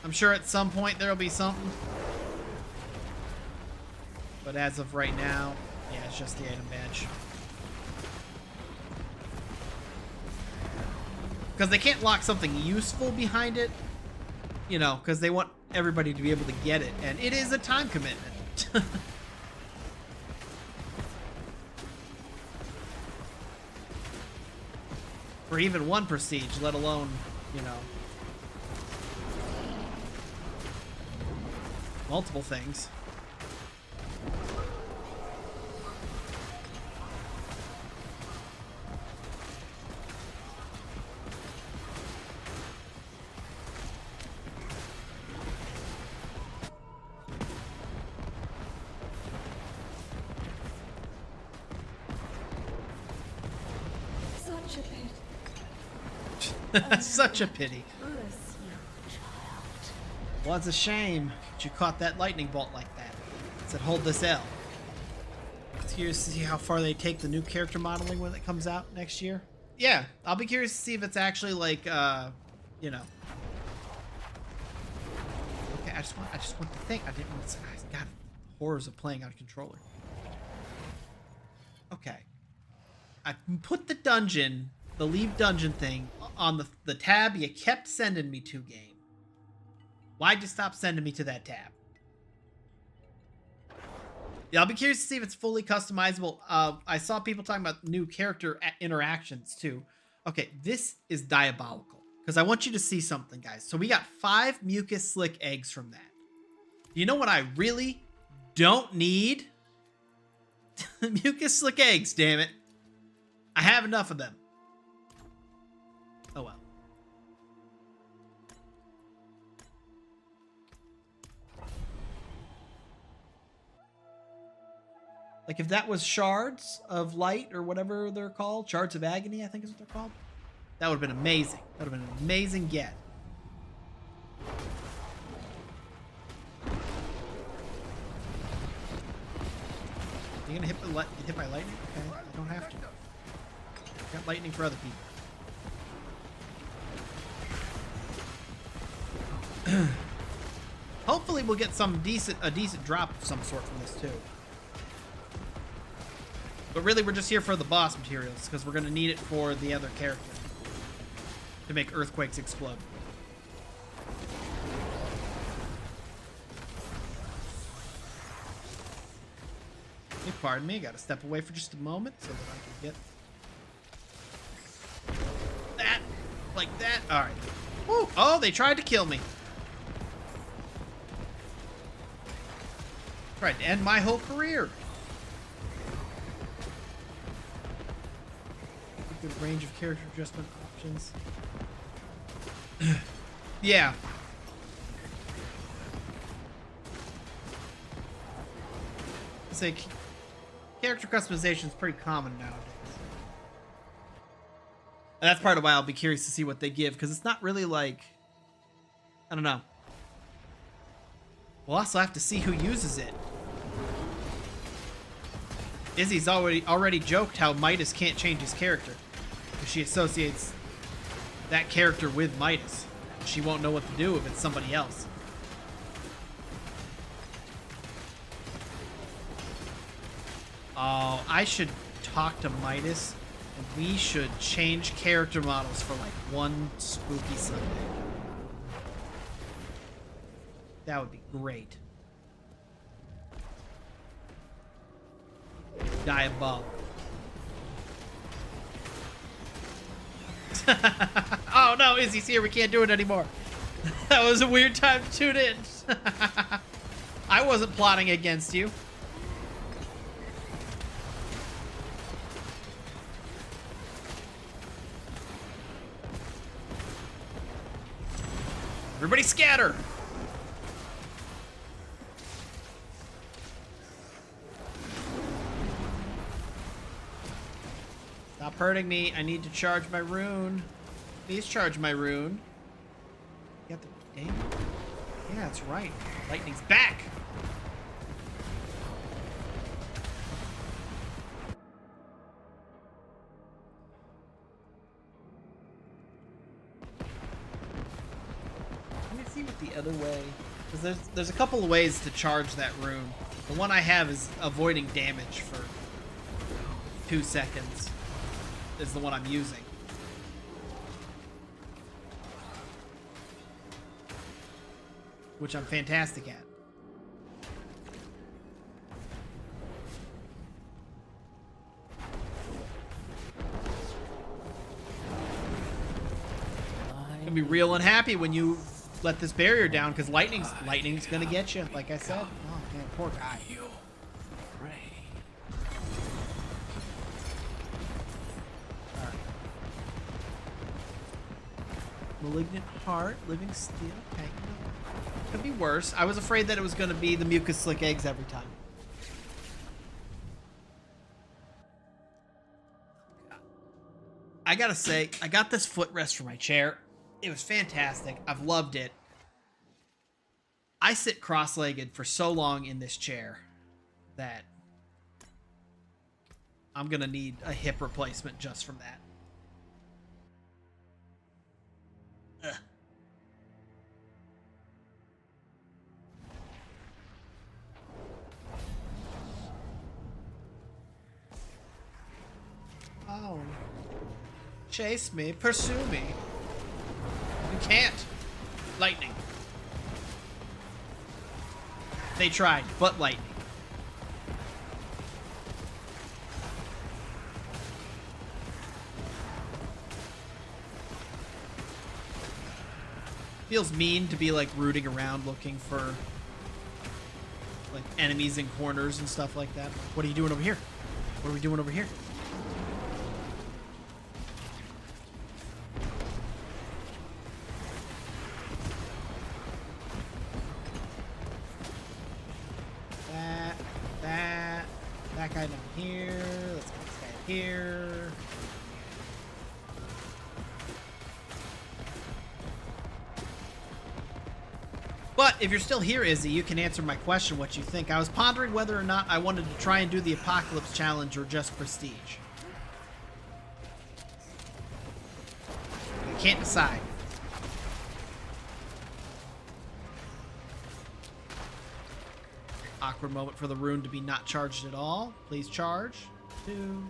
S1: I'm sure at some point there'll be something. But as of right now, yeah, it's just the item badge. Because they can't lock something useful behind it, you know, because they want everybody to be able to get it, and it is a time commitment. For even one prestige, let alone, you know, multiple things. Such a pity. Was a shame that you caught that lightning bolt like that. It said hold this L. Curious to see how far they take the new character modeling when it comes out next year. Yeah, I'll be curious to see if it's actually like you know. Okay, I just want to think. I didn't want to. God, horrors of playing on a controller. Okay, I put the dungeon, the leave dungeon thing on the tab you kept sending me to, game. Why'd you stop sending me to that tab? Yeah, I'll be curious to see if it's fully customizable. I saw people talking about new character interactions too. Okay, this is diabolical because I want you to see something, guys. So we got 5 mucus slick eggs from that. You know what I really don't need? Mucus slick eggs, damn it. I have enough of them. Oh well. Like if that was shards of light or whatever they're called, shards of agony, I think is what they're called. That would have been amazing. That would have been an amazing get. You gonna get hit by lightning? Okay, I don't have to. I got lightning for other people. Hopefully we'll get a decent drop of some sort from this too. But really we're just here for the boss materials because we're going to need it for the other character to make earthquakes explode. Hey, pardon me, I got to step away for just a moment so that I can get that like that. All right. Woo. Oh, they tried to kill me. Tried to end my whole career. A good range of character adjustment options. Yeah. It's like character customization is pretty common nowadays. And that's part of why I'll be curious to see what they give, because it's not really like, I don't know. We'll also have to see who uses it. Izzy's already joked how Midas can't change his character, because she associates that character with Midas. She won't know what to do if it's somebody else. Oh, I should talk to Midas, and we should change character models for like one spooky Sunday. That would be great. Diablo. Oh no, Izzy's here. We can't do it anymore. That was a weird time to tune in. I wasn't plotting against you. Everybody scatter! Stop hurting me. I need to charge my rune. Please charge my rune. You got the dang. Yeah, that's right. Lightning's back! Let me see what the other way... Because there's a couple of ways to charge that rune. The one I have is avoiding damage for 2 seconds. Is the one I'm using. Which I'm fantastic at. Gonna be real unhappy when you let this barrier down, because lightning's gonna get you, like I said. Oh man, poor guy. Malignant heart, living steel. Okay, could be worse. I was afraid that it was going to be the mucus slick eggs every time. I gotta say, I got this footrest for my chair. It was fantastic. I've loved it. I sit cross-legged for so long in this chair that I'm gonna need a hip replacement just from that. Ugh. Oh. Chase me, pursue me. You can't. Lightning. They tried, but lightning. Feels mean to be like rooting around looking for like enemies in corners and stuff like that. What are you doing over here? What are we doing over here? That guy down here. Let's get this guy here. But if you're still here, Izzy, you can answer my question, what you think. I was pondering whether or not I wanted to try and do the Apocalypse Challenge or just Prestige. I can't decide. Awkward moment for the rune to be not charged at all. Please charge. 2,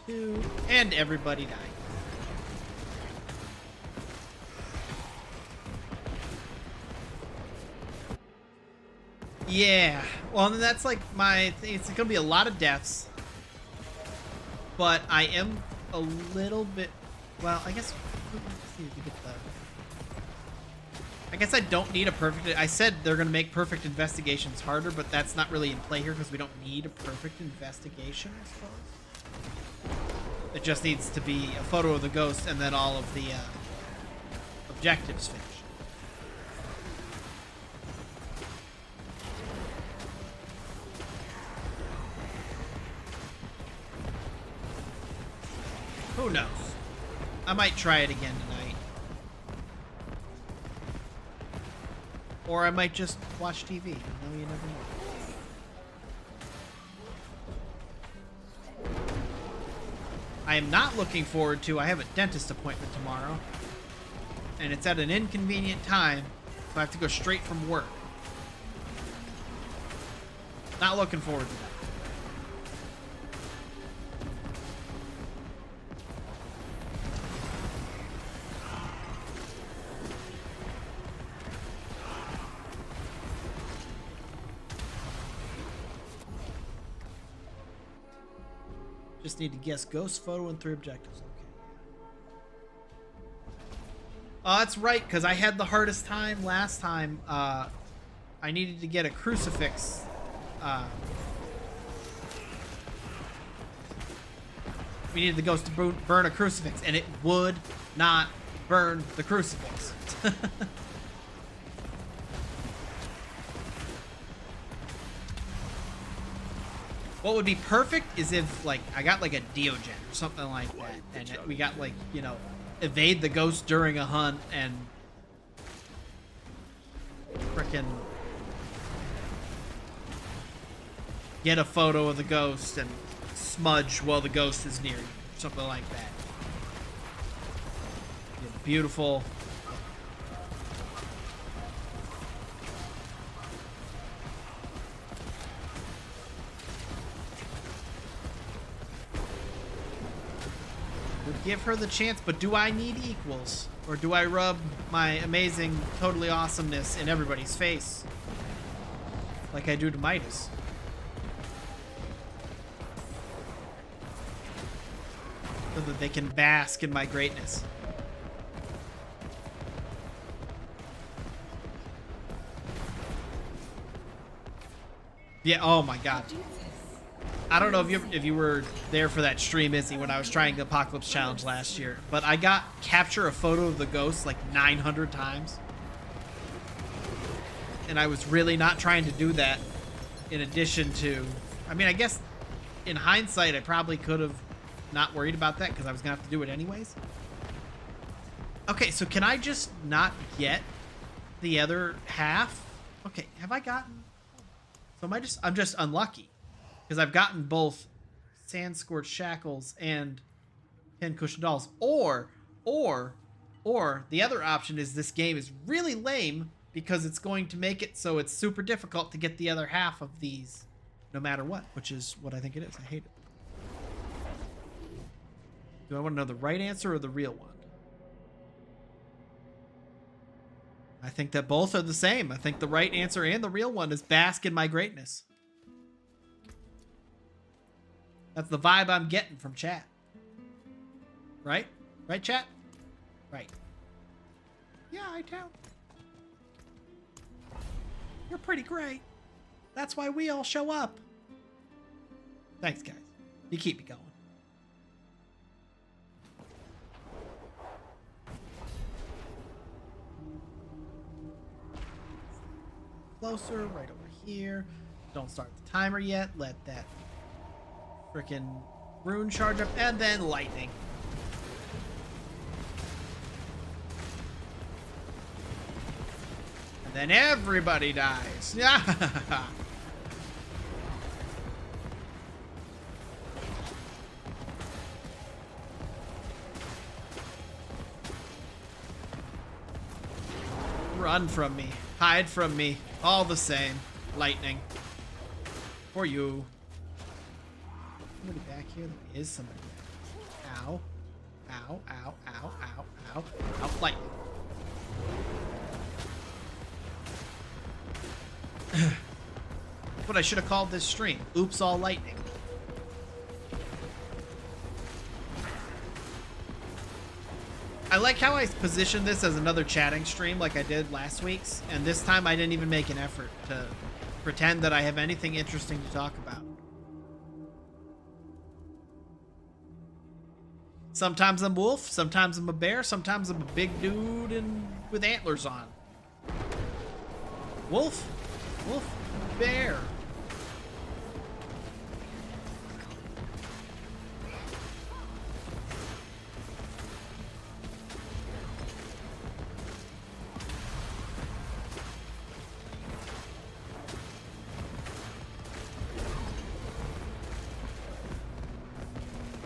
S1: 2, and everybody died. Yeah, well, that's like my thing. It's gonna be a lot of deaths, but I am a little bit. Well, I guess. Let's see if we get the. I guess I don't need a perfect... I said they're going to make perfect investigations harder, but that's not really in play here because we don't need a perfect investigation, I suppose. It just needs to be a photo of the ghost and then all of the objectives finished. Who knows? I might try it again tonight. Or I might just watch TV. You know, you never know. I am not looking forward to... I have a dentist appointment tomorrow. And it's at an inconvenient time. So I have to go straight from work. Not looking forward to that. Just need to guess ghost photo and 3 objectives. Okay. Oh, that's right, because I had the hardest time last time. I needed to get a crucifix. We needed the ghost to burn a crucifix, and it would not burn the crucifix. What would be perfect is if, like, I got, like, a Diogen or something like that. And we got, like, you know, evade the ghost during a hunt and frickin' get a photo of the ghost and smudge while the ghost is near you. Something like that. Yeah, beautiful. Give her the chance, but do I need equals? Or do I rub my amazing, totally awesomeness in everybody's face? Like I do to Midas. So that they can bask in my greatness. Yeah, oh my god. I don't know if you were there for that stream, Izzy, when I was trying the Apocalypse Challenge last year, but I got capture a photo of the ghost like 900 times. And I was really not trying to do that in addition to... I mean, I guess in hindsight, I probably could have not worried about that because I was going to have to do it anyways. Okay, so can I just not get the other half? Okay, have I gotten... So I'm just unlucky. Because I've gotten both Sand Scorched Shackles and Pincushion Dolls. Or the other option is this game is really lame because it's going to make it so it's super difficult to get the other half of these no matter what, which is what I think it is. I hate it. Do I want to know the right answer or the real one? I think that both are the same. I think the right answer and the real one is bask in my greatness. That's the vibe I'm getting from chat. Right? Right, chat? Right. Yeah, I do. You're pretty great. That's why we all show up. Thanks, guys. You keep me going. Closer, right over here. Don't start the timer yet. Let that frickin' rune charge up, and then lightning. And then everybody dies. Yeah. Run from me. Hide from me. All the same. Lightning. For you. Somebody back here? There is somebody back here. Ow. Ow, ow, ow, ow, ow. Ow, lightning. That's what I should have called this stream. Oops, all lightning. I like how I positioned this as another chatting stream like I did last week's, and this time I didn't even make an effort to pretend that I have anything interesting to talk about. Sometimes I'm wolf, sometimes I'm a bear, sometimes I'm a big dude and with antlers on. Wolf, wolf, bear.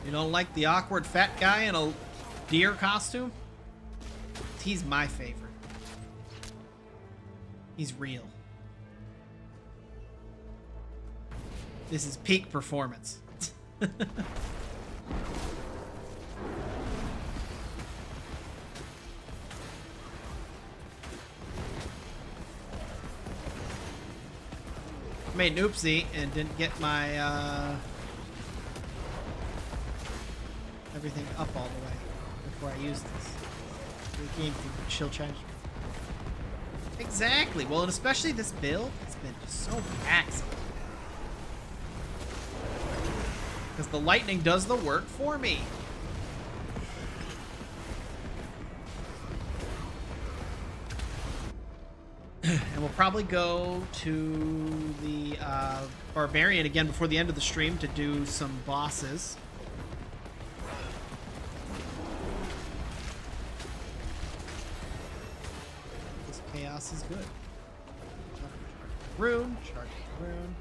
S1: You don't like the awkward fat guy in a deer costume? He's my favorite. He's real. This is peak performance. Made an oopsie and didn't get my everything up all the way before I use this. The game can chill change. Exactly. Well, and especially this build, it's been just so taxing. Because the lightning does the work for me. And we'll probably go to the Barbarian again before the end of the stream to do some bosses. This chaos is good. Rune, charge rune.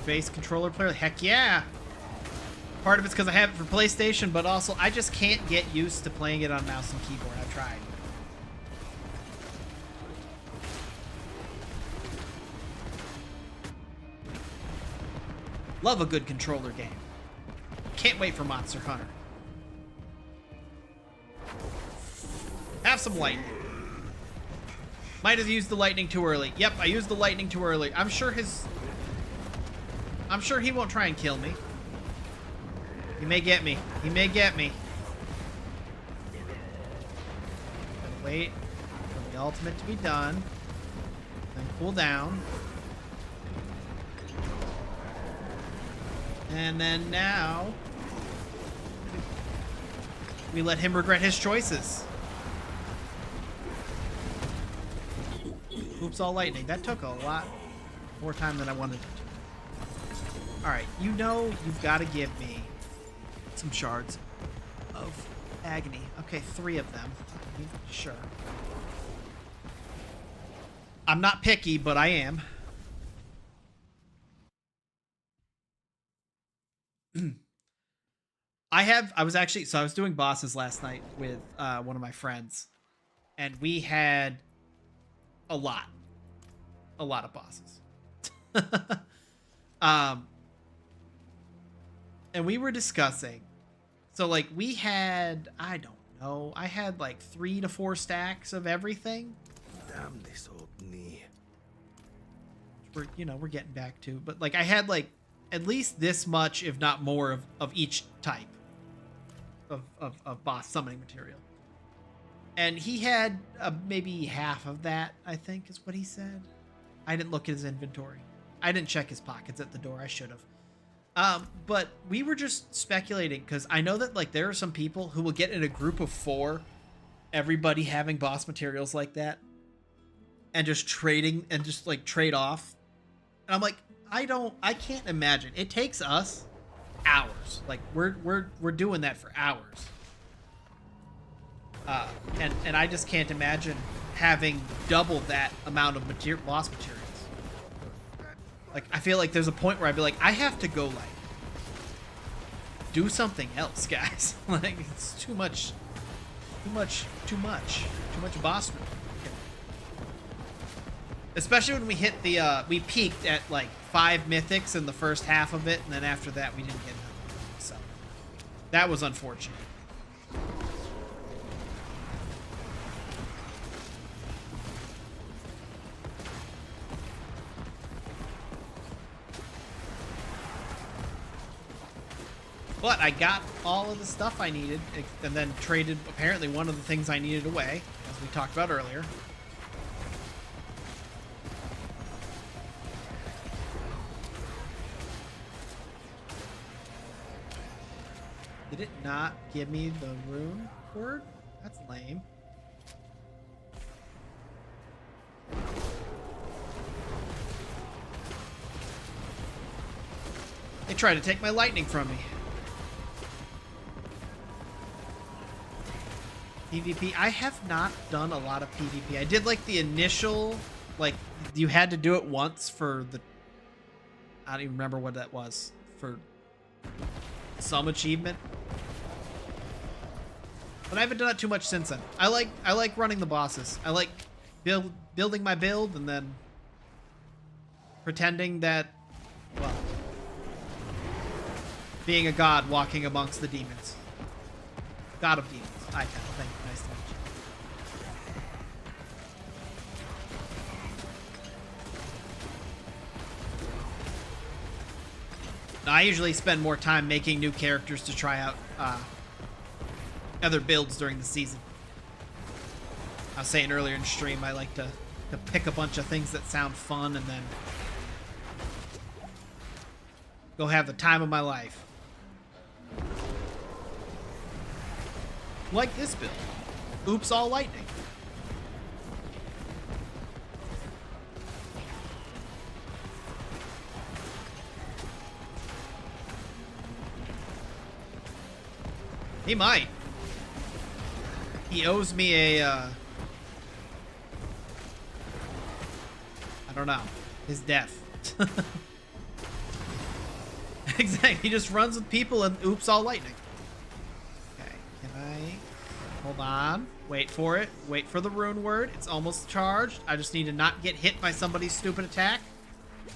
S1: Base controller player, heck yeah. Part of it's because I have it for PlayStation, but also I just can't get used to playing it on mouse and keyboard. I've tried. Love a good controller game. Can't wait for Monster Hunter. Have some lightning. Might have used the lightning too early. Yep, I used the lightning too early. I'm sure he won't try and kill me. He may get me. He may get me. Gotta wait for the ultimate to be done. Then cool down. And then now we let him regret his choices. Oops, all lightning. That took a lot more time than I wanted it to. Alright, you know you've got to give me some shards of agony. Okay, 3 of them. Sure. I'm not picky, but I am. I was doing bosses last night with one of my friends, and we had a lot of bosses. And we were discussing, so like we had, I don't know, I had like 3 to 4 stacks of everything.
S7: Damn this old knee.
S1: We're getting back to, but like I had like at least this much, if not more, of each type of boss summoning material. And he had maybe half of that, I think is what he said. I didn't look at his inventory. I didn't check his pockets at the door. I should have. But we were just speculating because I know that like there are some people who will get in a group of 4, everybody having boss materials like that, and just trading and just like trade off. And I'm like, I can't imagine. It takes us hours. Like we're doing that for hours. And I just can't imagine having double that amount of boss materials. Like, I feel like there's a point where I'd be like, I have to go, like, do something else, guys. Like, it's too much boss material. Especially when we hit the, we peaked at, like, 5 mythics in the first half of it, and then after that, we didn't get nothing. So, that was unfortunate. But I got all of the stuff I needed, and then traded apparently one of the things I needed away, as we talked about earlier. Did it not give me the rune word? That's lame. They tried to take my lightning from me. PvP. I have not done a lot of PvP. I did like the initial, like you had to do it once for the, I don't even remember what that was, for some achievement. But I haven't done it too much since then. I like running the bosses. I like building my build and then pretending that, well, being a god walking amongst the demons. God of demons. Hi, Cal. Thank you. Nice to meet you. Now, I usually spend more time making new characters to try out other builds during the season. I was saying earlier in stream, I like to pick a bunch of things that sound fun and then go have the time of my life. Like this build. Oops, all lightning. He might. He owes me a, I don't know, his death. Exactly. He just runs with people and oops, all lightning. Okay, can I... Hold on. Wait for it. Wait for the rune word. It's almost charged. I just need to not get hit by somebody's stupid attack.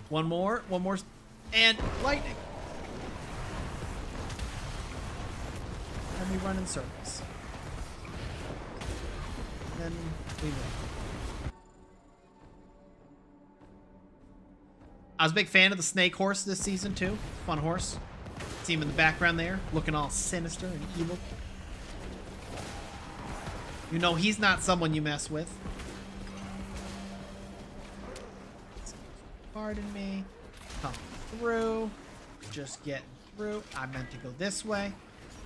S1: One more. One more. And lightning. And we run in circles. Then we win. I was a big fan of the snake horse this season too. Fun horse. See him in the background there, looking all sinister and evil. You know he's not someone you mess with. Pardon me. Come through. Just getting through. I meant to go this way.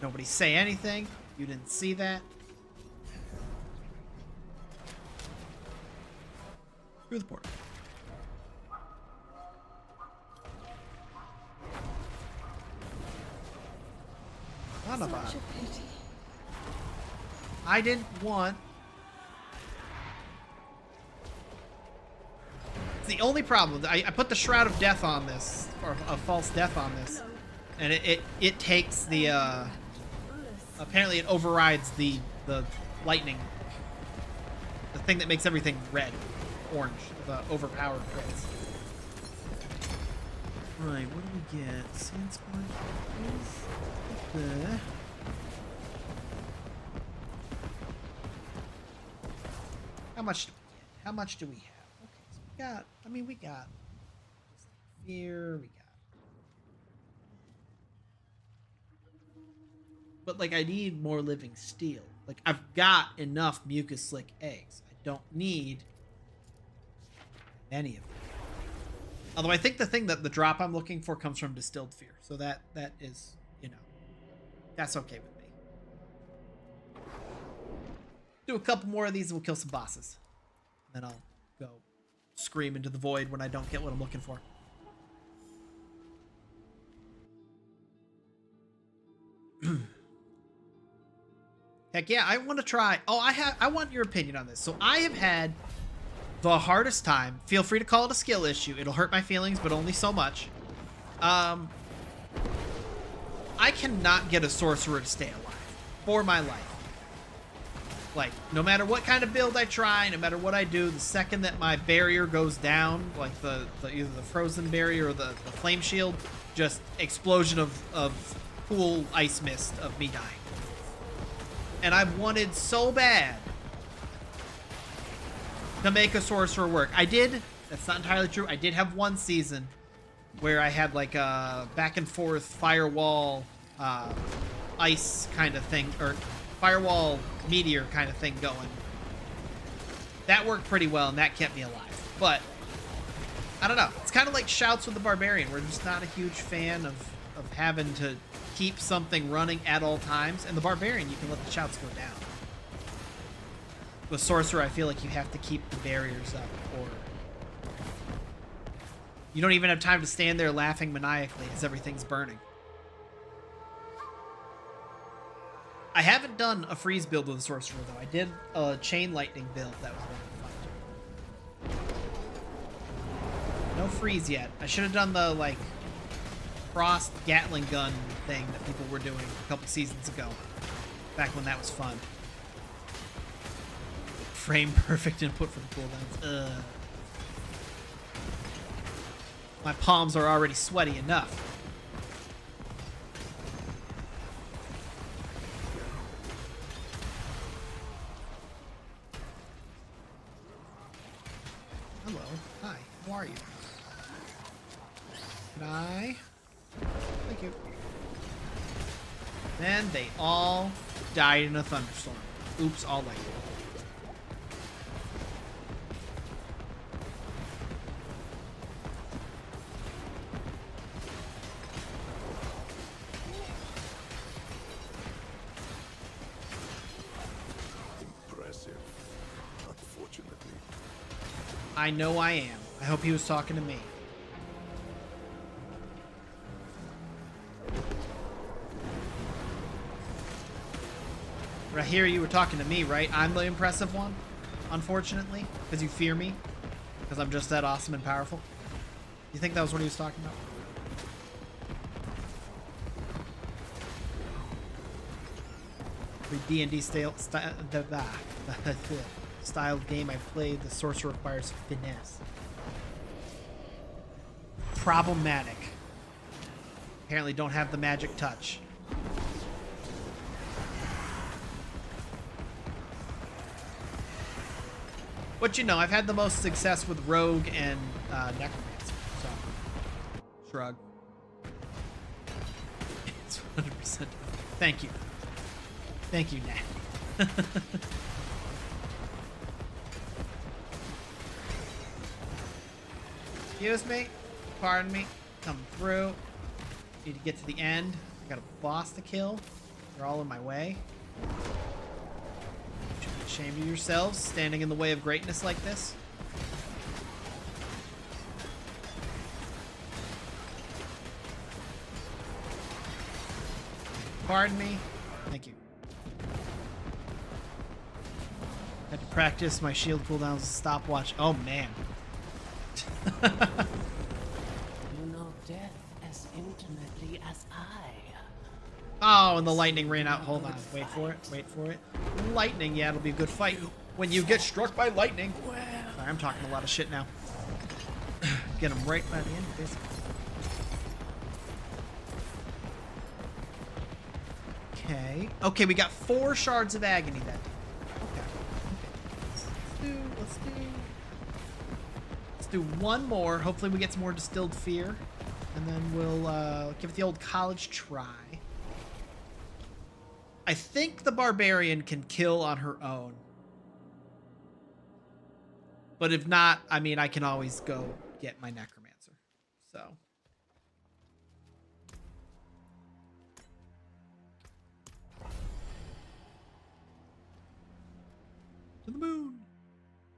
S1: Nobody say anything. You didn't see that. Through the portal. Son of a... I didn't want... It's the only problem. I put the Shroud of Death on this, or a False Death on this, and it takes the, apparently it overrides the lightning. The thing that makes everything red, orange, the overpowered crits. Right, what do we get? Sandstorm. There. How much do we get? How much do we have? Okay, so we got, I mean, we got fear, we got. But, like, I need more living steel. Like, I've got enough mucus slick eggs. I don't need any of them. Although I think the thing that the drop I'm looking for comes from distilled fear. So that is, you know, that's okay with me. Do a couple more of these and we'll kill some bosses. Then I'll go scream into the void when I don't get what I'm looking for. Heck yeah, I want to try. Oh, I want your opinion on this. So I have had the hardest time. Feel free to call it a skill issue. It'll hurt my feelings, but only so much. I cannot get a sorcerer to stay alive for my life. Like, no matter what kind of build I try, no matter what I do, the second that my barrier goes down, like either the frozen barrier or the flame shield, just explosion of cool ice mist of me dying. And I've wanted so bad to make a sorcerer work. I did. That's not entirely true. I did have one season where I had like a back and forth firewall ice kind of thing, or firewall meteor kind of thing going. That worked pretty well, and that kept me alive. But I don't know. It's kind of like shouts with the barbarian. We're just not a huge fan of having to keep something running at all times. And the barbarian, you can let the shouts go down. With sorcerer, I feel like you have to keep the barriers up, or you don't even have time to stand there laughing maniacally as everything's burning. I haven't done a freeze build with a sorcerer, though. I did a chain lightning build. That was one of the fun. No freeze yet. I should have done the, like, frost Gatling gun thing that people were doing a couple seasons ago. Back when that was fun. Frame perfect input for the cooldowns. Ugh. My palms are already sweaty enough. Hello. Hi. How are you? Can I? Thank you. Then they all died in a thunderstorm. Oops, all lightning. I know I am. I hope he was talking to me. But I hear you were talking to me, right? I'm the impressive one, unfortunately, because you fear me, because I'm just that awesome and powerful. You think that was what he was talking about? The D&D style game I played, the sorcerer requires finesse. Problematic. Apparently don't have the magic touch. But you know, I've had the most success with rogue and necromancer, so shrug. It's 100%. Thank you. Thank you, Nat. Excuse me. Pardon me. Come through. Need to get to the end. I got a boss to kill. They're all in my way. You should be ashamed of yourselves, standing in the way of greatness like this. Pardon me. Thank you. Had to practice my shield cooldowns with stopwatch. Oh man.
S2: You know death as intimately as I.
S1: Oh, and the lightning ran out. Hold on. Wait for it. Wait for it. Lightning. Yeah, it'll be a good fight. When you get struck by lightning. Sorry, I'm talking a lot of shit now. Get him right by the end of this. Okay. Okay, we got 4 shards of agony that day. Okay. Let's do one more. Hopefully we get some more distilled fear. And then we'll give it the old college try. I think the barbarian can kill on her own. But if not, I mean, I can always go get my necromancer. So. To the moon.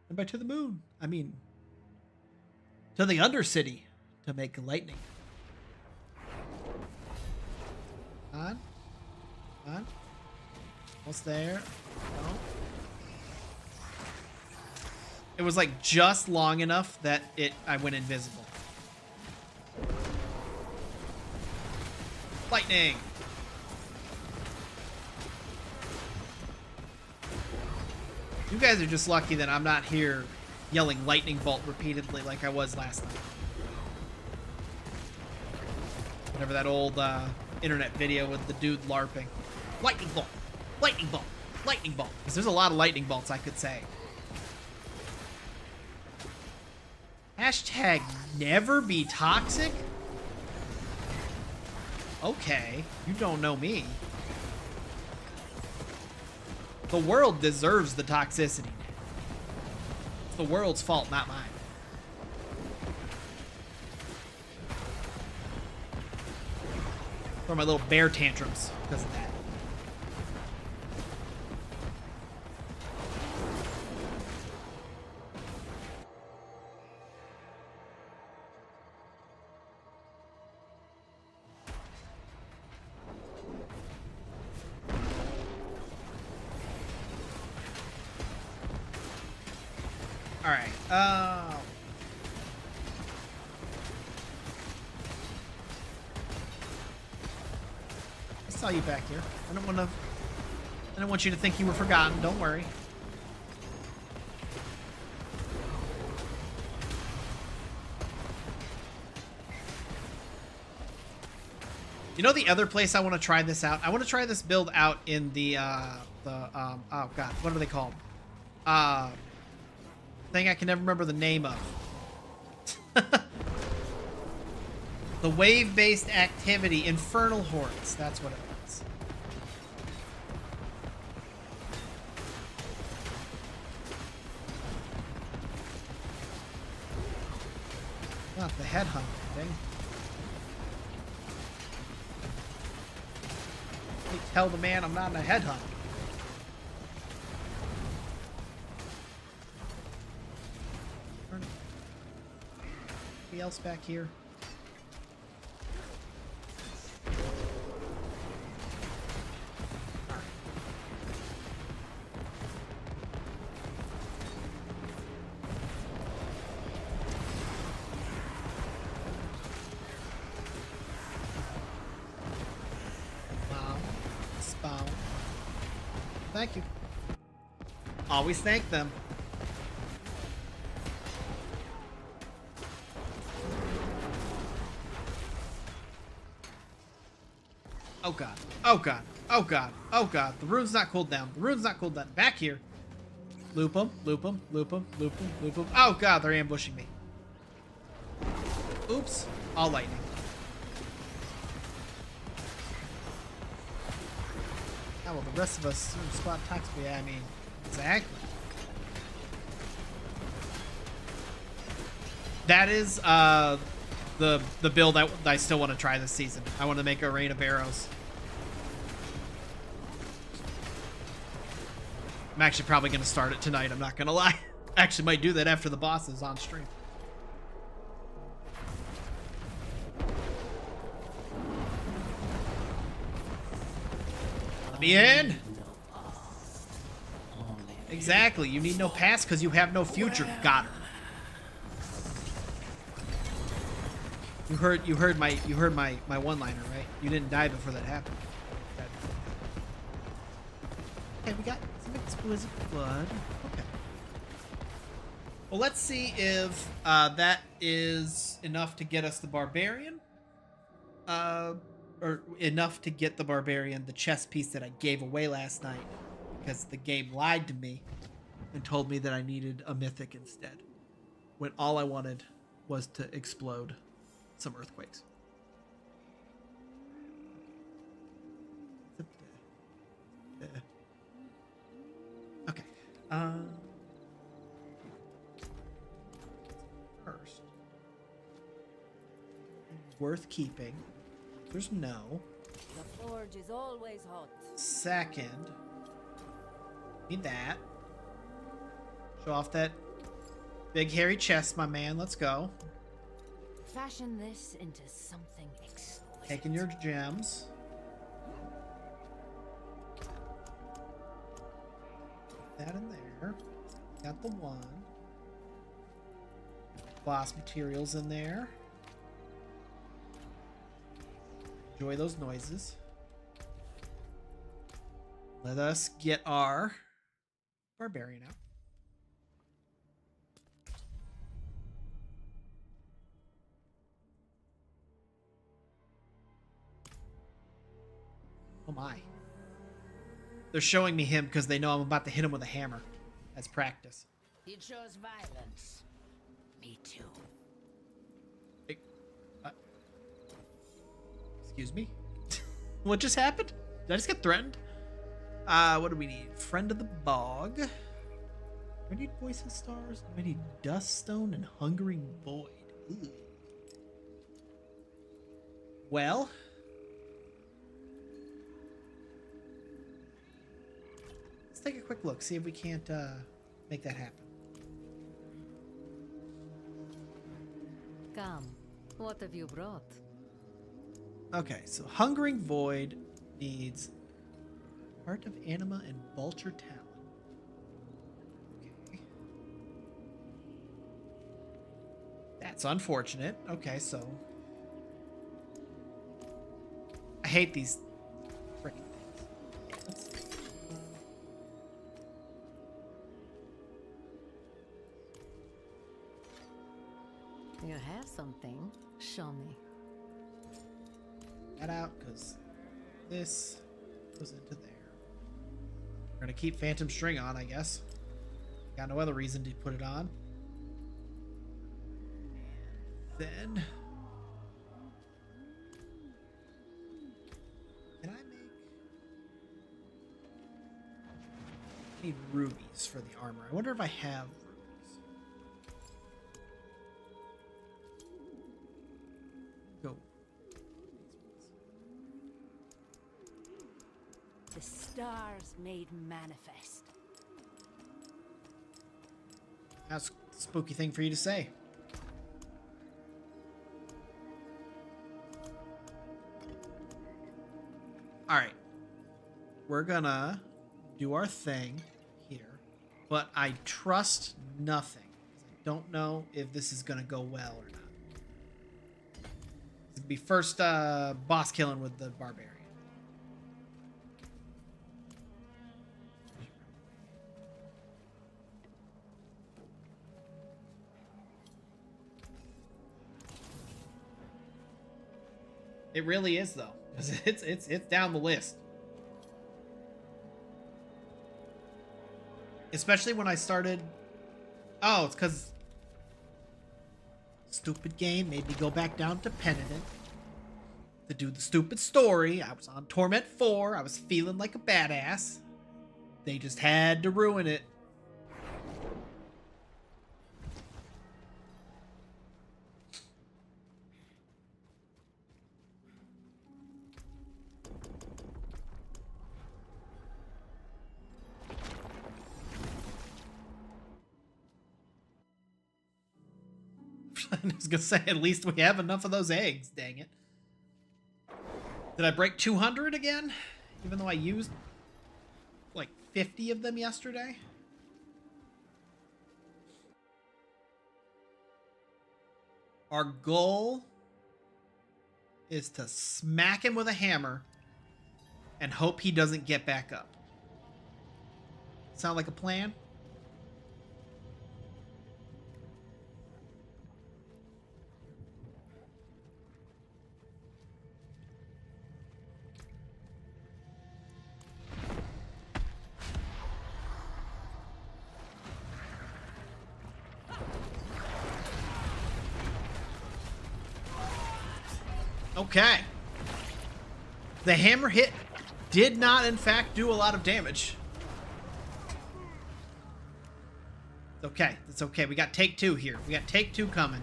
S1: And by to the moon, I mean to the Undercity to make lightning. On. On. Almost there. No. It was like just long enough that I went invisible. Lightning. You guys are just lucky that I'm not here yelling lightning bolt repeatedly like I was last time. Whatever that old internet video with the dude LARPing. Lightning bolt. Lightning bolt. Lightning bolt. Because there's a lot of lightning bolts I could say. Hashtag never be toxic. Okay, you don't know me. The world deserves the toxicity. It's the world's fault, not mine. For my little bear tantrums because of that. All right. I saw you back here. I don't want you to think you were forgotten. Don't worry. You know the other place I want to try this out? I want to try this build out in the oh god, what are they called? Thing I can never remember the name of. The wave-based activity, Infernal Hordes. That's what it was. Not the headhunter thing. Tell the man I'm not a headhunter. Anybody else back here? Thank you. Always thank them. Oh god. Oh god. Oh god. Oh god. The rune's not cooled down. The rune's not cooled down. Back here. Loop them. Loop them. Loop them. Loop them. Loop them. Oh god, they're ambushing me. Oops. All lightning. Oh, well, the rest of us spot toxically. Yeah, I mean, exactly. That is the build I still want to try this season. I want to make a rain of arrows. I'm actually probably going to start it tonight. I'm not going to lie. I actually might do that after the boss is on stream. Let me in. Exactly. You need no past because you have no future. Got her. You heard my one-liner, right? You didn't die before that happened. Okay, we got some exquisite blood. Okay. Well, let's see if that is enough to get us the barbarian. Or enough to get the barbarian, the chess piece that I gave away last night, because the game lied to me and told me that I needed a mythic instead, when all I wanted was to explode some earthquakes. Okay. First, worth keeping. There's no.
S5: The forge is always hot.
S1: Second, need that. Show off that big hairy chest, my man. Let's go.
S5: Fashion this into something exquisite.
S1: Taking your gems. Put that in there. Got the one. Boss materials in there. Enjoy those noises. Let us get our barbarian out. Oh my. They're showing me him because they know I'm about to hit him with a hammer as practice.
S2: You chose violence. Me too.
S1: Excuse me? What just happened? Did I just get threatened? What do we need? Friend of the Bog. Do I need Voices Stars? Do I need Duststone and Hungering Void? Ooh. Well. Let's take a quick look. See if we can't make that happen.
S5: Come. What have you brought?
S1: Okay, so Hungering Void needs Heart of Anima and Vulture Talon. Okay. That's unfortunate. Okay, so I hate these freaking things. Let's...
S5: You have something. Show me.
S1: That out, because this goes into there. We're gonna keep Phantom String on, I guess. Got no other reason to put it on. And then can I need rubies for the armor. I wonder if I have rubies. Go.
S2: The stars made manifest.
S1: That's a spooky thing for you to say. All right. We're gonna do our thing here, but I trust nothing. I don't know if this is gonna go well or not. It's gonna be first boss killing with the barbarian. It really is though. It's down the list. Especially when I started. Oh, it's because stupid game made me go back down to Penitent to do the stupid story. I was on Torment 4. I was feeling like a badass. They just had to ruin it. I was gonna say, at least we have enough of those eggs, dang it. Did I break 200 again? Even though I used like 50 of them yesterday? Our goal is to smack him with a hammer and hope he doesn't get back up. Sound like a plan? Okay. The hammer hit did not, in fact, do a lot of damage. It's okay. It's okay. We got take two here. We got take two coming.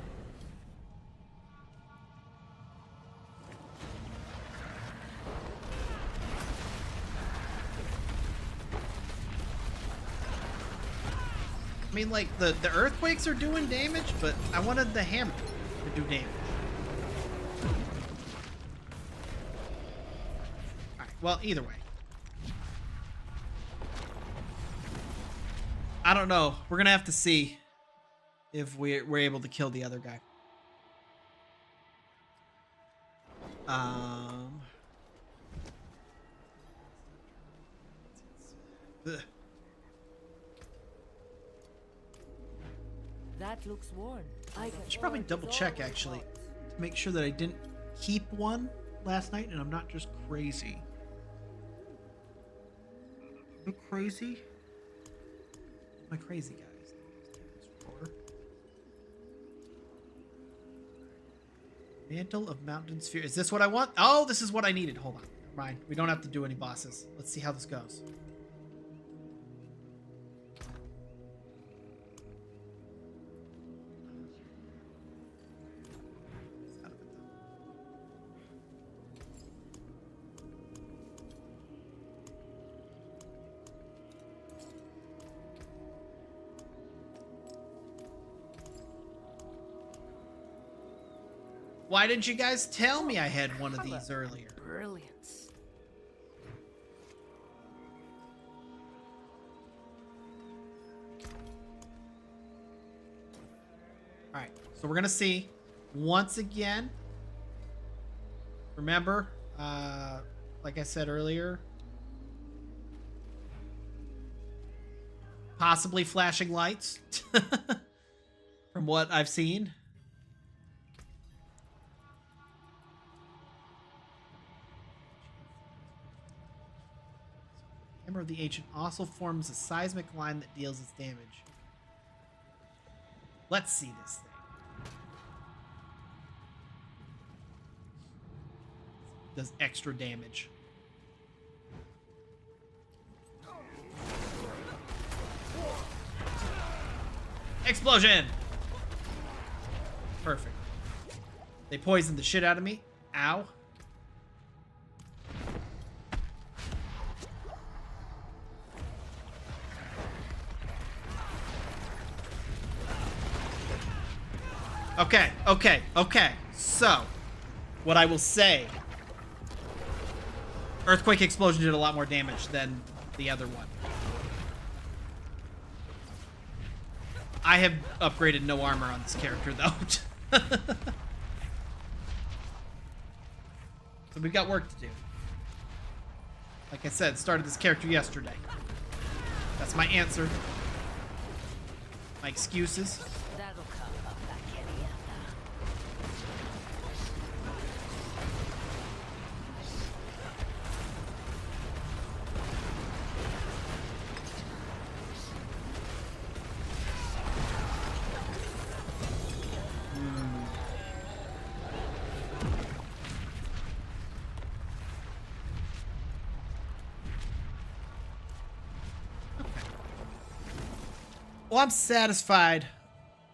S1: I mean, like, the earthquakes are doing damage, but I wanted the hammer to do damage. Well, either way. I don't know. We're going to have to see if we're able to kill the other guy. Ugh.
S2: That looks worn.
S1: I should probably double check, actually, to make sure that I didn't keep one last night and I'm not just crazy. Am I crazy? Am I crazy, guys? Mantle of Mountain Sphere. Is this what I want? Oh, this is what I needed. Hold on. mind. We don't have to do any bosses. Let's see how this goes. Why didn't you guys tell me I had one of these earlier?
S2: Brilliance.
S1: All right, so we're gonna see once again. Remember, like I said earlier, possibly flashing lights from what I've seen. Hammer of the Ancient also forms a seismic line that deals its damage. Let's see this thing. Does extra damage. Explosion! Perfect. They poisoned the shit out of me. Ow. Okay. So, what I will say, Earthquake Explosion did a lot more damage than the other one. I have upgraded no armor on this character, though. So we've got work to do. Like I said, started this character yesterday. That's my answer. My excuses.
S2: That'll come up like any other.
S1: Well, I'm satisfied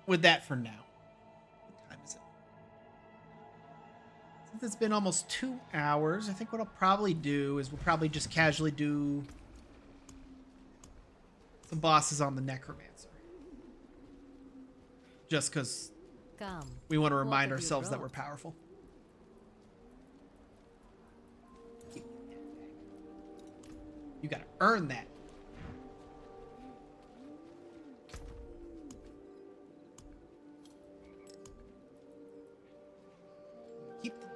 S1: with that for now. What time is it? Since it's been almost 2 hours, I think what I'll probably do is we'll probably just casually do some bosses on the Necromancer. Just because we want to remind ourselves that we're powerful. You gotta earn that. Keep the,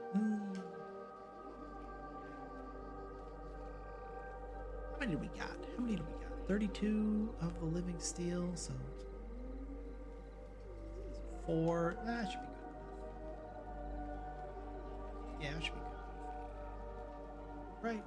S1: How many do we got? 32 of the living steel, so 4. That should be good. Yeah, that should be good. Right.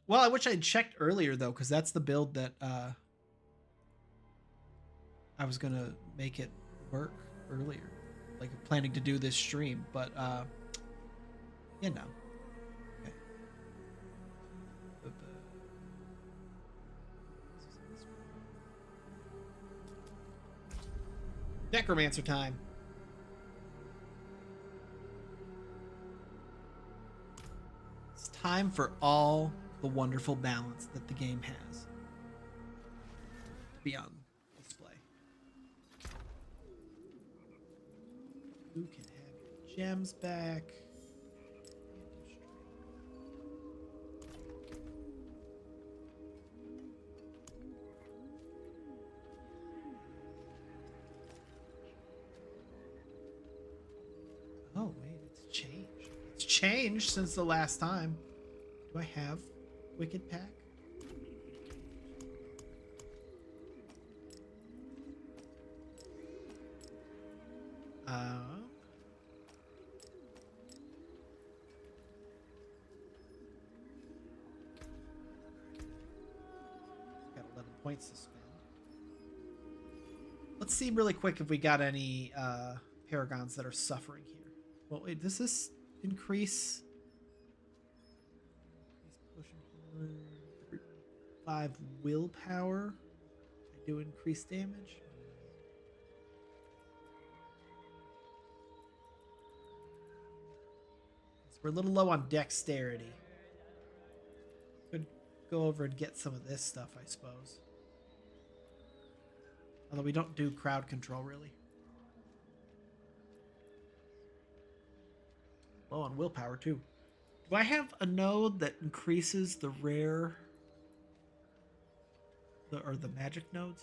S1: Well, I wish I'd checked earlier, though, because that's the build that I was going to make it work earlier. Like, planning to do this stream, but, you know. Okay. Necromancer time. It's time for all the wonderful balance that the game has to be on display. You can have your gems back. Oh, wait, it's changed. It's changed since the last time. Do I have Wicked Pack? points to spend. Let's see really quick if we got any paragons that are suffering here. Well, wait, does this increase? He's pushing 5 willpower. I do increase damage. So we're a little low on dexterity. Could go over and get some of this stuff, I suppose. Although we don't do crowd control, really. Low on willpower, too. Do I have a node that increases the rare... or the magic nodes?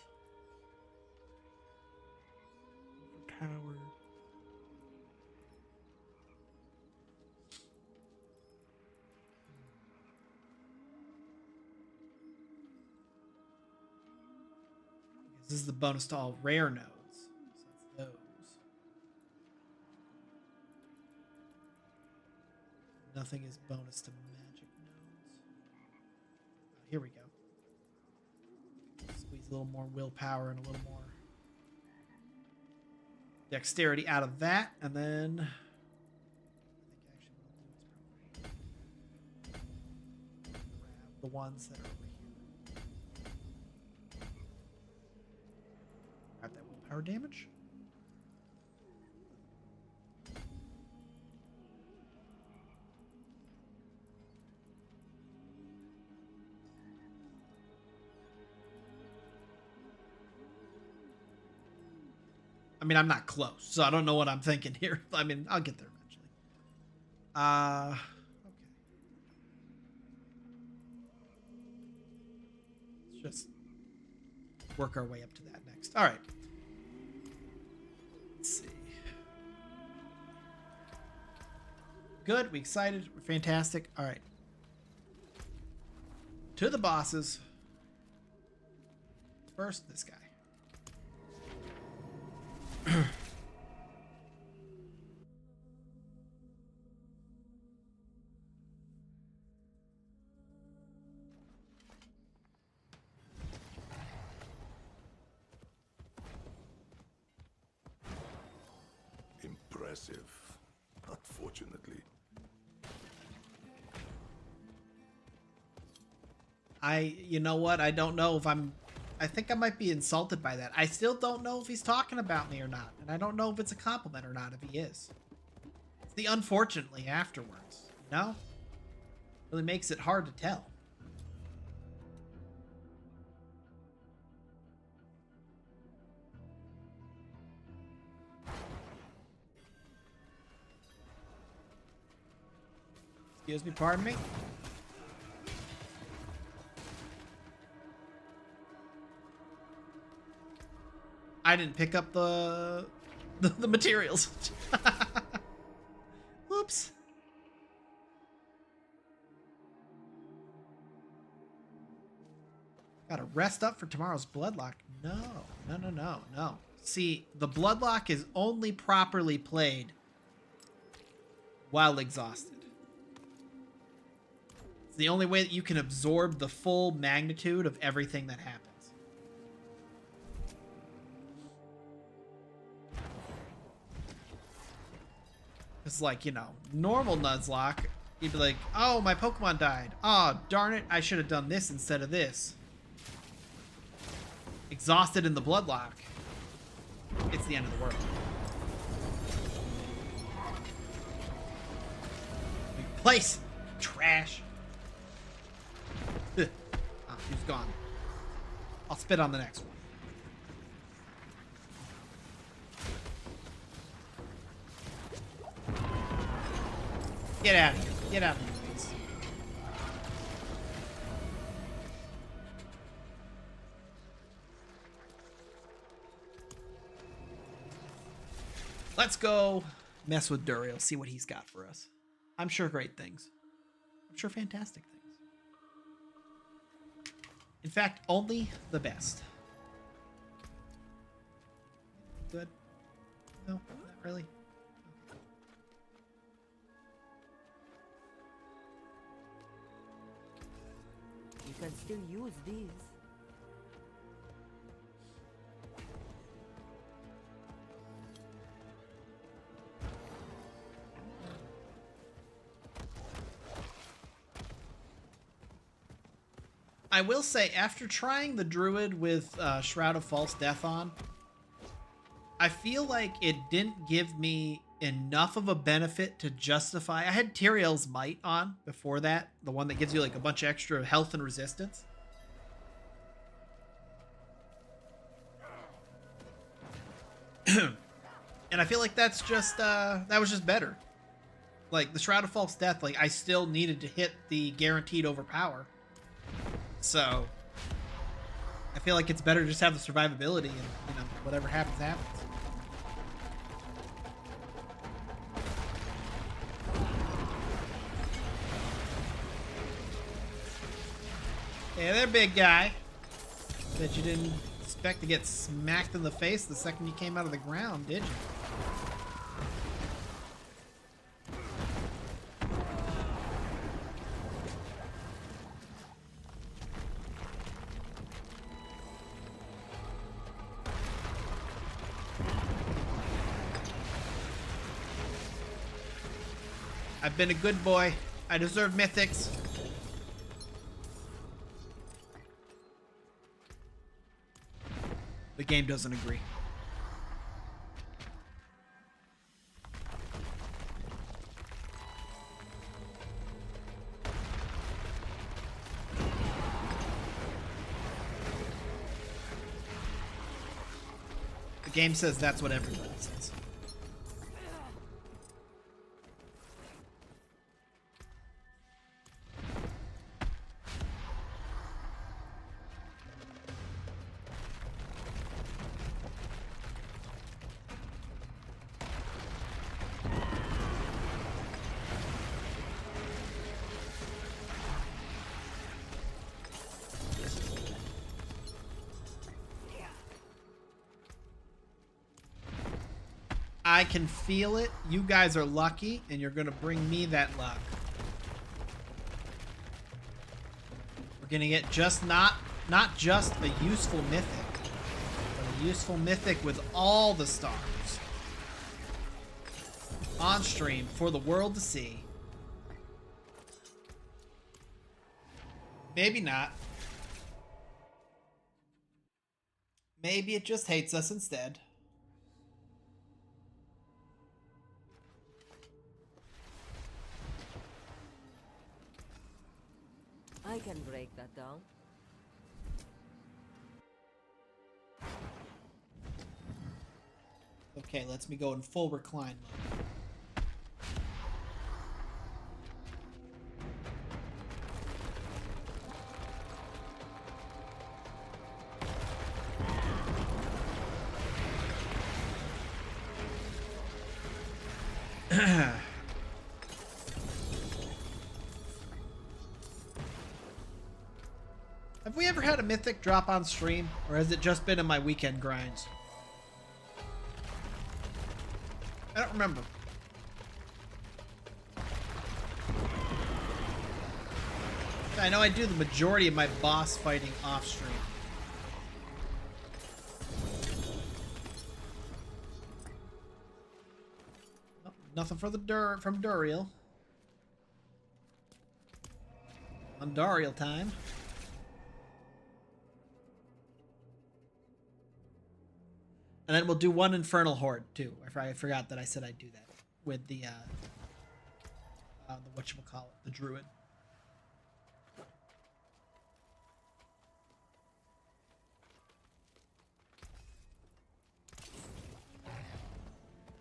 S1: Power. This is the bonus to all rare nodes. So it's those. Nothing is bonus to magic nodes. Oh, here we go. Squeeze a little more willpower and a little more dexterity out of that, and then I think actually what I'll do is probably grab the ones that are over here. Grab that willpower damage. I mean, I'm not close, so I don't know what I'm thinking here. I mean, I'll get there eventually. Okay. Let's just work our way up to that next. All right. Let's see. Good. We excited. We're fantastic. All right. To the bosses. First, this guy.
S7: Impressive, unfortunately.
S1: You know what? I don't know if I think I might be insulted by that. I still don't know if he's talking about me or not. And I don't know if it's a compliment or not if he is. It's the unfortunately afterwards, you know? Really makes it hard to tell. Excuse me, pardon me? I didn't pick up the materials. Whoops. Gotta rest up for tomorrow's bloodlock. No. See, the bloodlock is only properly played while exhausted. It's the only way that you can absorb the full magnitude of everything that happens. It's like, you know, normal Nuzlocke, you'd be like, oh, my Pokemon died. Oh, darn it, I should have done this instead of this. Exhausted in the Bloodlock, it's the end of the world. Place! Trash. Oh, she's gone. I'll spit on the next one. Get out of here. Get out of here, please. Let's go mess with Duriel, see what he's got for us. I'm sure great things. I'm sure fantastic things. In fact, only the best. Good? No, not really.
S2: You can still use these.
S1: I will say, after trying the druid with Shroud of False Death on, I feel like it didn't give me enough of a benefit to justify. I had Tyrael's Might on before that, the one that gives you like a bunch of extra health and resistance. And I feel like that's just that was just better. Like the Shroud of False Death, like I still needed to hit the guaranteed overpower. So I feel like it's better to just have the survivability, and you know, whatever happens happens. Hey there, big guy. Bet you didn't expect to get smacked in the face the second you came out of the ground, did you? I've been a good boy. I deserve mythics. The game doesn't agree. The game says that's what everybody says. I can feel it. You guys are lucky, and you're gonna bring me that luck. We're gonna get just not just a useful mythic, but a useful mythic with all the stars on stream for the world to see. Maybe not. Maybe it just hates us instead.
S8: I can break that down.
S1: Okay, lets me go in full recline mode. Have we ever had a mythic drop on stream, or has it just been in my weekend grinds? I don't remember. I know I do the majority of my boss fighting off stream. Oh, nothing for the from Duriel. On Duriel time. And then we'll do one Infernal Horde too. I forgot that I said I'd do that with the whatchamacallit, the Druid.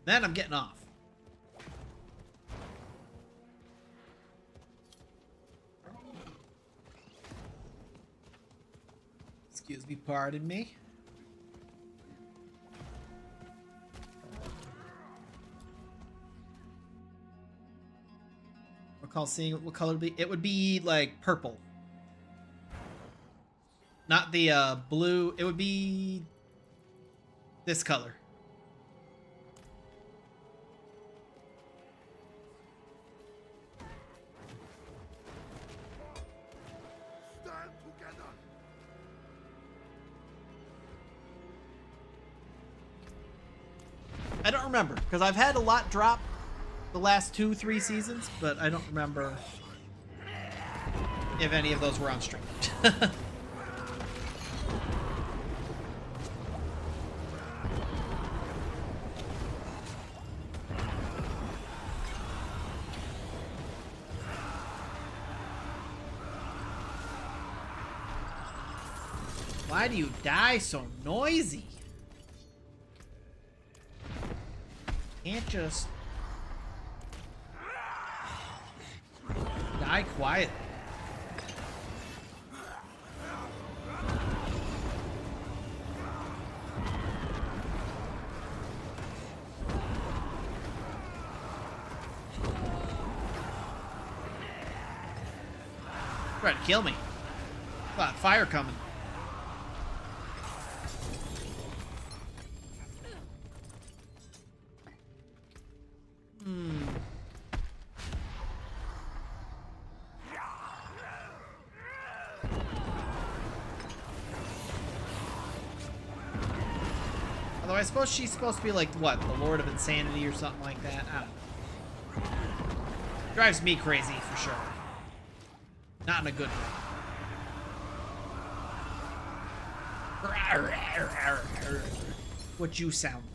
S1: Then I'm getting off. Excuse me, pardon me. Recall seeing what color it would be. It would be like purple. Not the blue. It would be this color.
S7: Stand together.
S1: I don't remember, because I've had a lot drop the last 2-3 seasons, but I don't remember if any of those were on stream. Why do you die so noisy? Can't just die quietly. Try to kill me. Got fire coming. Although I suppose she's supposed to be like, what, the Lord of Insanity or something like that? I don't know. Drives me crazy for sure. Not in a good way. What you sound like.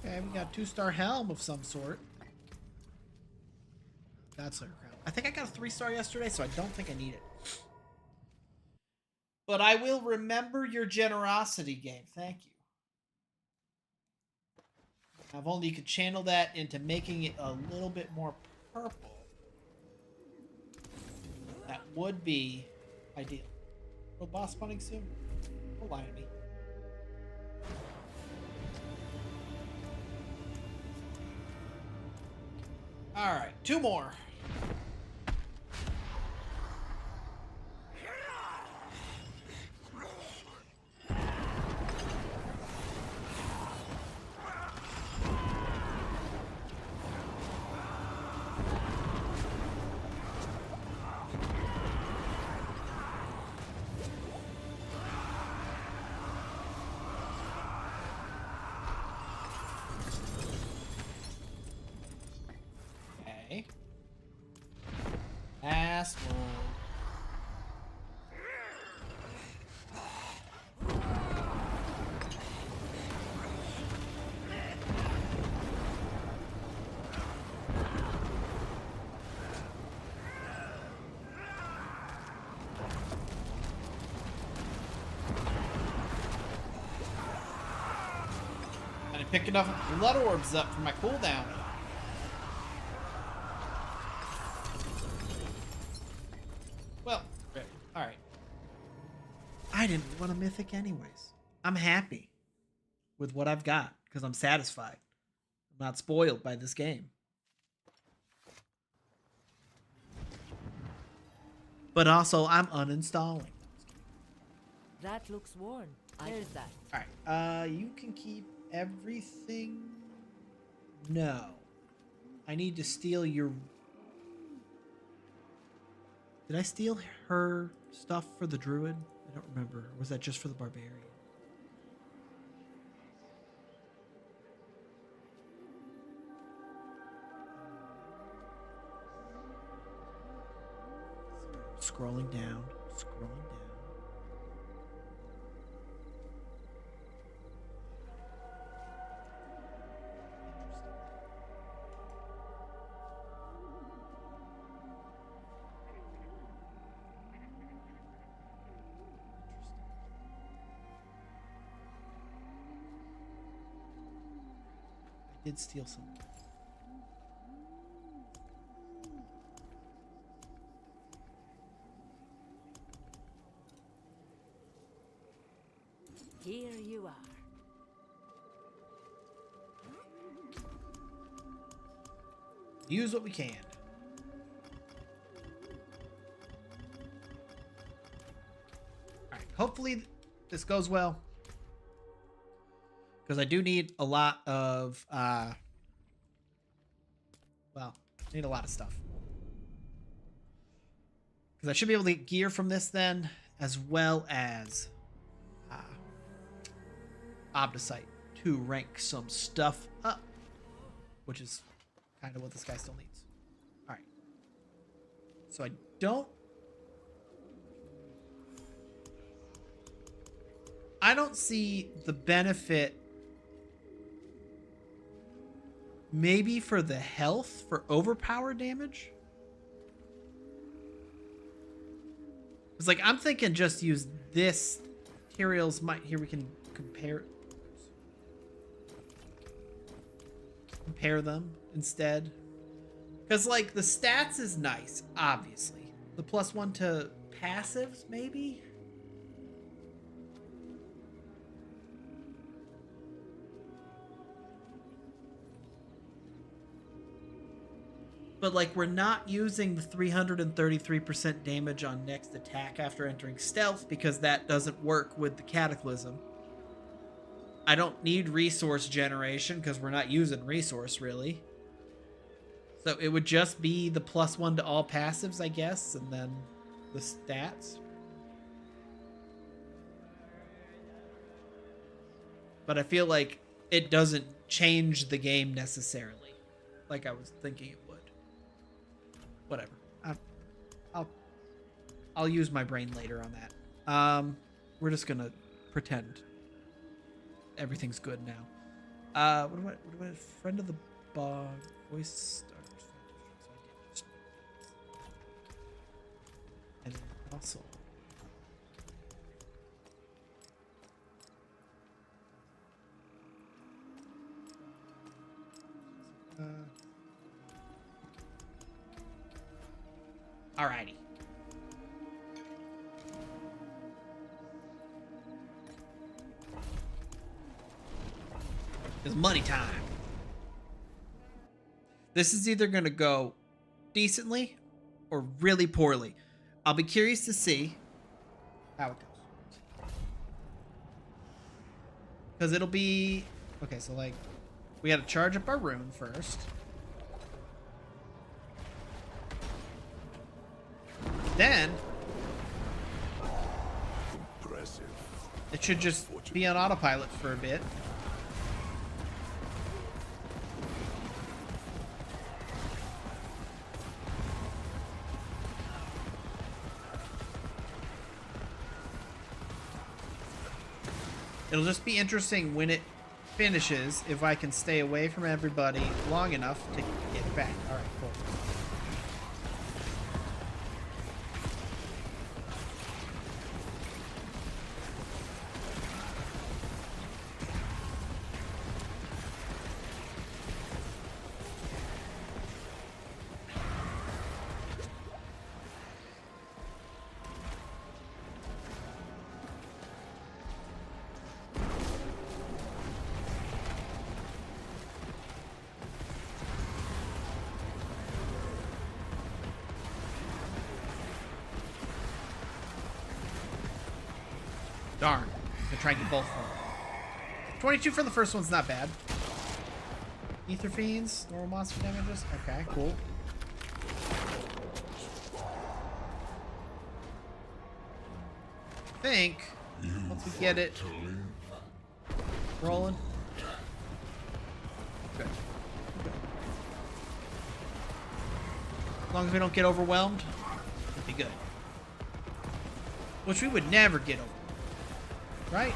S1: Okay, we got a 2-star helm of some sort. That's our crown. I think I got a 3-star yesterday, so I don't think I need it. But I will remember your generosity, game. Thank you. If only you could channel that into making it a little bit more purple. That would be ideal. Will boss spawning soon? Don't lie to me. Alright, 2 more. Last one. And I picked enough blood orbs up for my cooldown. Alright. I didn't want a mythic anyways. I'm happy with what I've got because I'm satisfied. I'm not spoiled by this game. But also, I'm uninstalling.
S8: That looks worn. There's that.
S1: Alright, you can keep everything. No. I need to steal your... Did I steal her stuff for the druid? I don't remember. Or was that just for the barbarian? Scrolling down. Scrolling down. did steal some.
S8: Here you are.
S1: Use what we can. Alright, hopefully this goes well. Because I do need a lot of, well, I need a lot of stuff. Because I should be able to get gear from this then, as well as Obdicite to rank some stuff up. Which is kind of what this guy still needs. Alright. So I don't see the benefit maybe for the health for overpower damage. It's like I'm thinking just use this materials here we can compare them instead. Because like the stats is nice, obviously. The +1 to passives, maybe? But like we're not using the 333% damage on next attack after entering stealth because that doesn't work with the Cataclysm. I don't need resource generation because we're not using resource really. So it would just be the +1 to all passives, I guess, and then the stats. But I feel like it doesn't change the game necessarily, like I was thinking it would. Whatever. I'll use my brain later on that. We're just gonna pretend everything's good now. What do I friend of the bog voice starters and then also alrighty. It's money time. This is either going to go decently or really poorly. I'll be curious to see how it goes. Because it'll be... Okay, so like, we got to charge up our rune first. Then...
S7: Impressive.
S1: It should just be on autopilot for a bit. It'll just be interesting when it finishes if I can stay away from everybody long enough to get back. All right, cool. Darn. I'm gonna try and get both of them. 22 for the first one's not bad. Ether Fiends, normal monster damages. Okay, cool. I think once we get it rolling. Good. As long as we don't get overwhelmed, it'll be good. Which we would never get over. Right?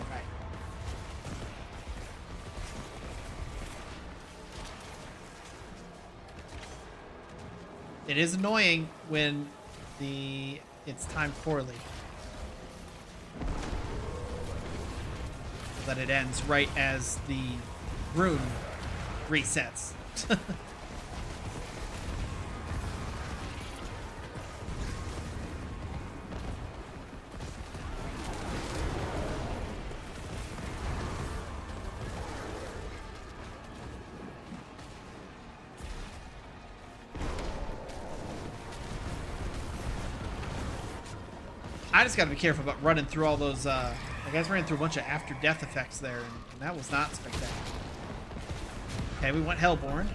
S1: Right. It is annoying when it's timed poorly. So that it ends right as the rune resets. I just gotta be careful about running through all those, I guess ran through a bunch of after death effects there, and that was not spectacular. Okay, we went Hellborn.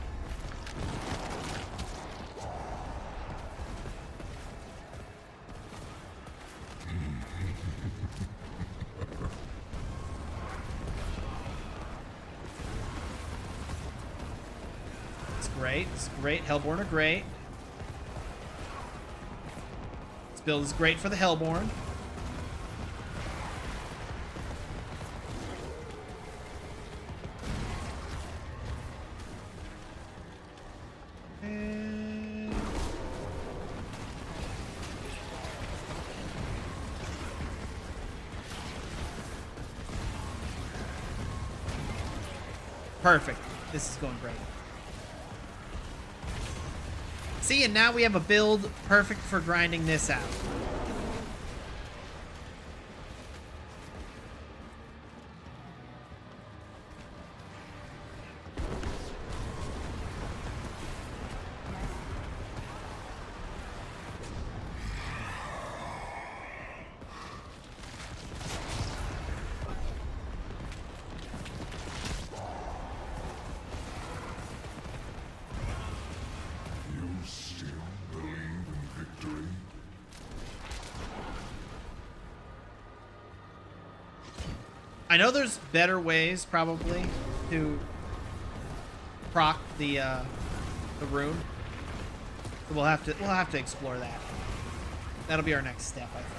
S1: It's great, it's great. Hellborn are great. This build is great for the Hellborn. Perfect. This is going great. See, and now we have a build perfect for grinding this out. I know there's better ways probably to proc the rune. So we'll have to explore that. That'll be our next step, I think.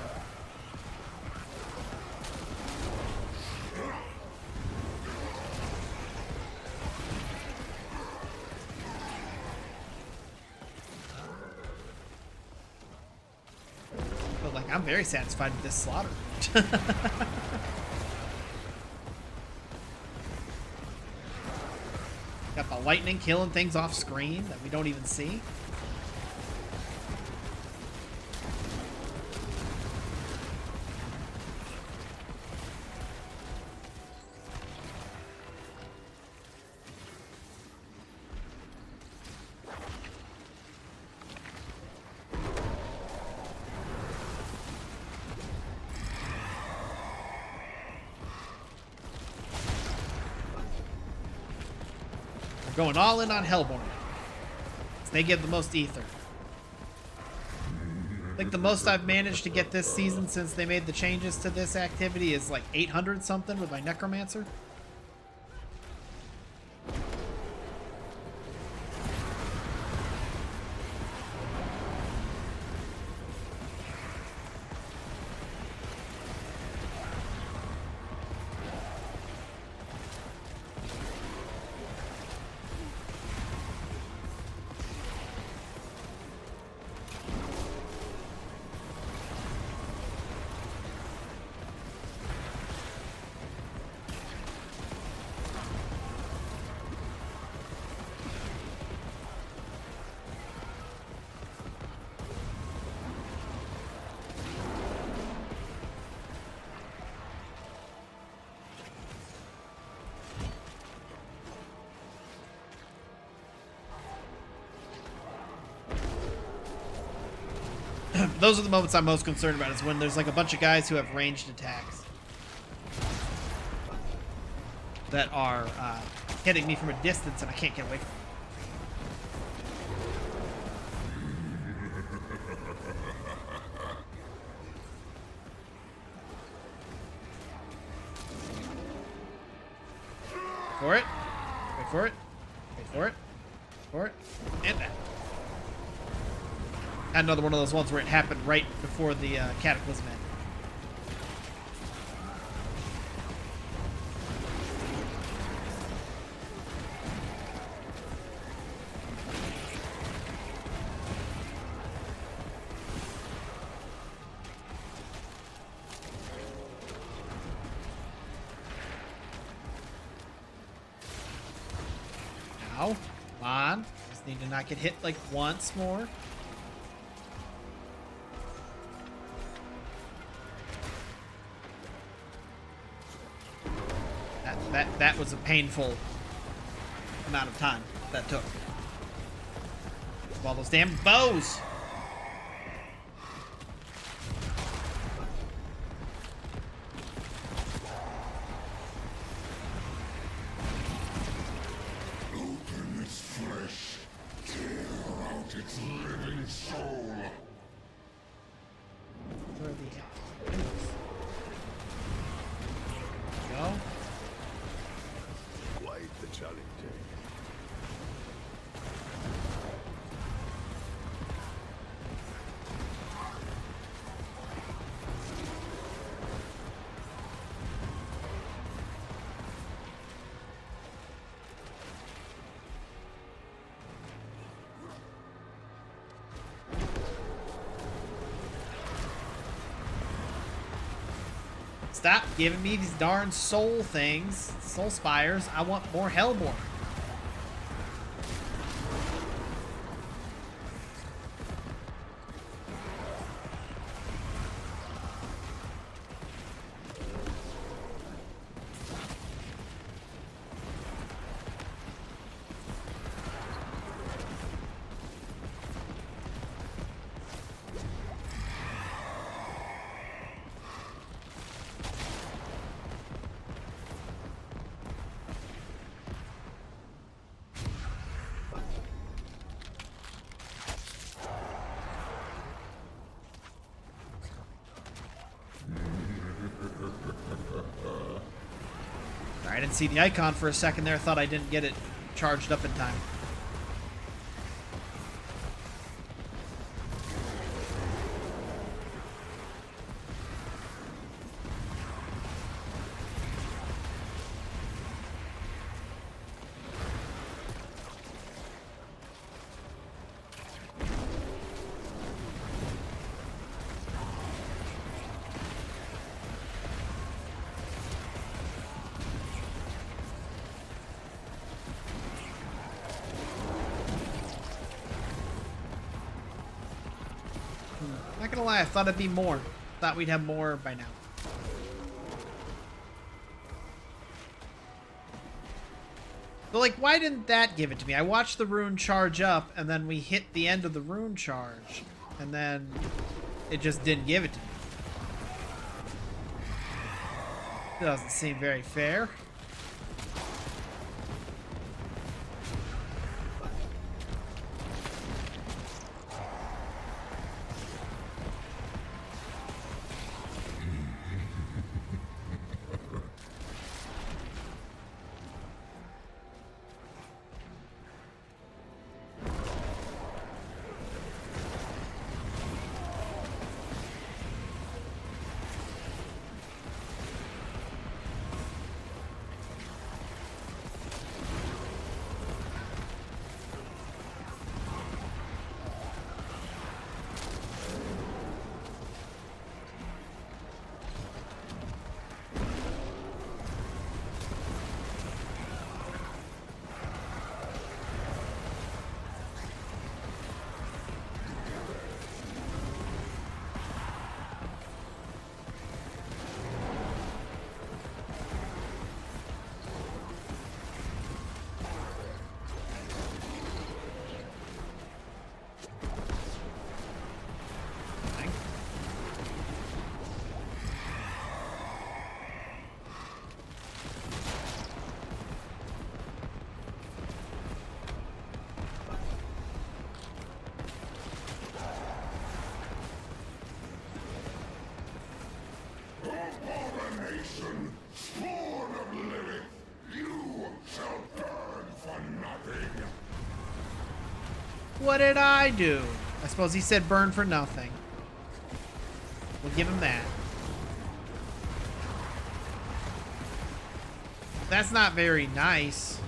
S1: But like, I'm very satisfied with this slaughter. Got the lightning killing things off screen that we don't even see. Going all in on Hellborn. They give the most ether. I think the most I've managed to get this season since they made the changes to this activity is like 800 something with my Necromancer. Those are the moments I'm most concerned about, is when there's like a bunch of guys who have ranged attacks that are hitting me from a distance and I can't get away from them. For it. Wait for it. Wait for it. For it. And that. Another one of those ones where it happened right before the Cataclysm ended. Ow. Come on. Just need to not get hit like once more. That was a painful amount of time that took. All those damn bows.
S7: Open its flesh, tear out its living soul.
S1: Where are the enemies? Go.
S7: Quite the challenge.
S1: Stop giving me these darn soul things, soul spires. I want more Hellborn. I didn't see the icon for a second there. I thought I didn't get it charged up in time. Not gonna lie, I thought it'd be more. Thought we'd have more by now. But like, why didn't that give it to me? I watched the rune charge up, and then we hit the end of the rune charge, and then it just didn't give it to me. Doesn't seem very fair.
S7: Abomination, spawn of living, you shall burn for nothing.
S1: What did I do? I suppose he said burn for nothing. We'll give him that. That's not very nice.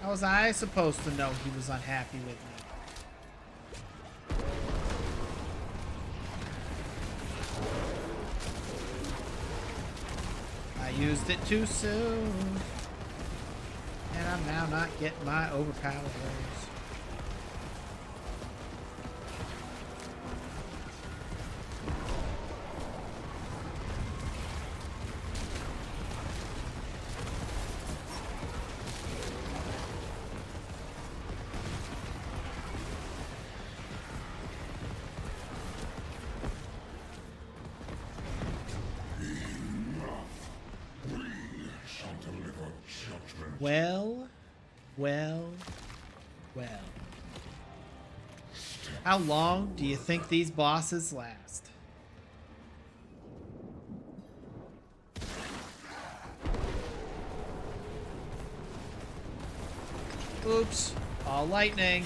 S1: How was I supposed to know he was unhappy with me? I used it too soon. And I'm now not getting my overpowers. Well, well, well. How long do you think these bosses last? Oops, all lightning.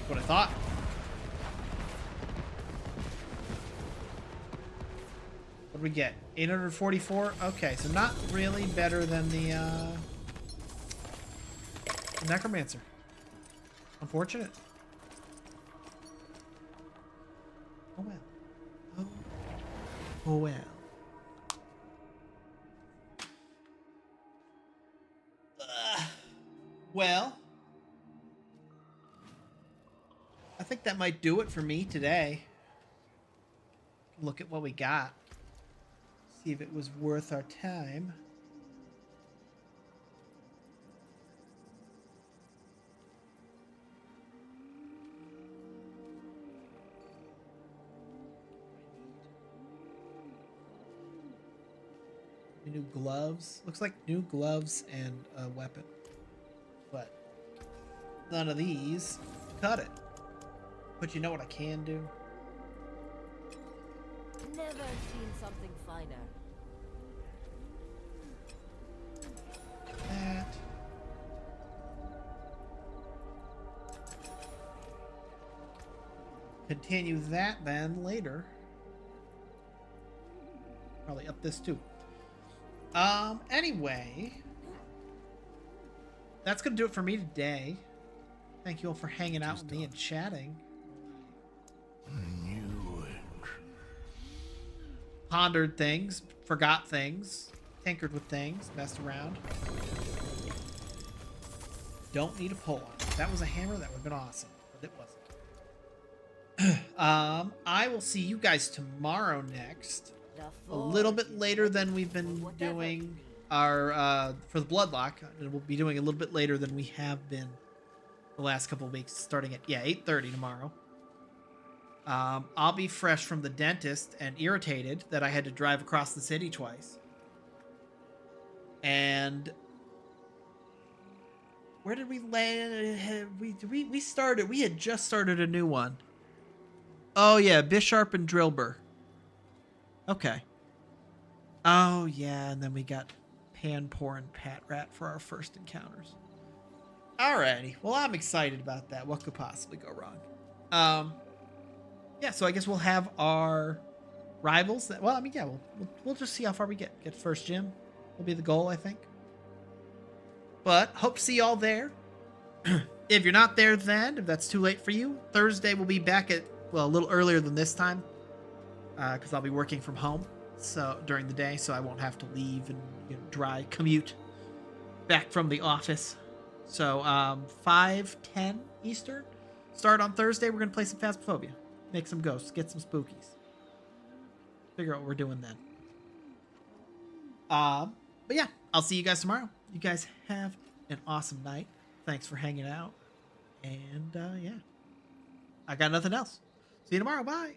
S1: What I thought. What did we get? 844? Okay, so not really better than the Necromancer. Unfortunate. Oh well. Oh well. Well, I think that might do it for me today. Look at what we got. See if it was worth our time. New gloves. Looks like new gloves and a weapon. But none of these cut it. But you know what I can do?
S8: Never seen something finer.
S1: That. Continue that then later. Probably up this too. Anyway, that's gonna do it for me today. Thank you all for hanging out with me and chatting. Pondered things, forgot things, tinkered with things, messed around. Don't need a pole on it. If that was a hammer, that would have been awesome, but it wasn't. I will see you guys tomorrow next. A little bit later than we've been doing our for the Bloodlock. We'll be doing a little bit later than we have been the last couple of weeks, starting at 8:30 tomorrow. I'll be fresh from the dentist and irritated that I had to drive across the city twice. And where did we land? We started. We had just started a new one. Oh yeah, Bisharp and Drillbur. Okay. Oh yeah, and then we got Panpour and Patrat for our first encounters. Alrighty. Well, I'm excited about that. What could possibly go wrong? Yeah, so I guess we'll have our rivals. That, well, I mean, yeah, we'll just see how far we get. Get first gym will be the goal, I think. But hope to see y'all there. If you're not there then, if that's too late for you, Thursday we'll be back at, well, a little earlier than this time. Because I'll be working from home during the day, so I won't have to leave and dry commute back from the office. So 5:10 Eastern. Start on Thursday. We're going to play some Phasmophobia. Make some ghosts. Get some spookies. Figure out what we're doing then. But yeah, I'll see you guys tomorrow. You guys have an awesome night. Thanks for hanging out. And yeah, I got nothing else. See you tomorrow. Bye.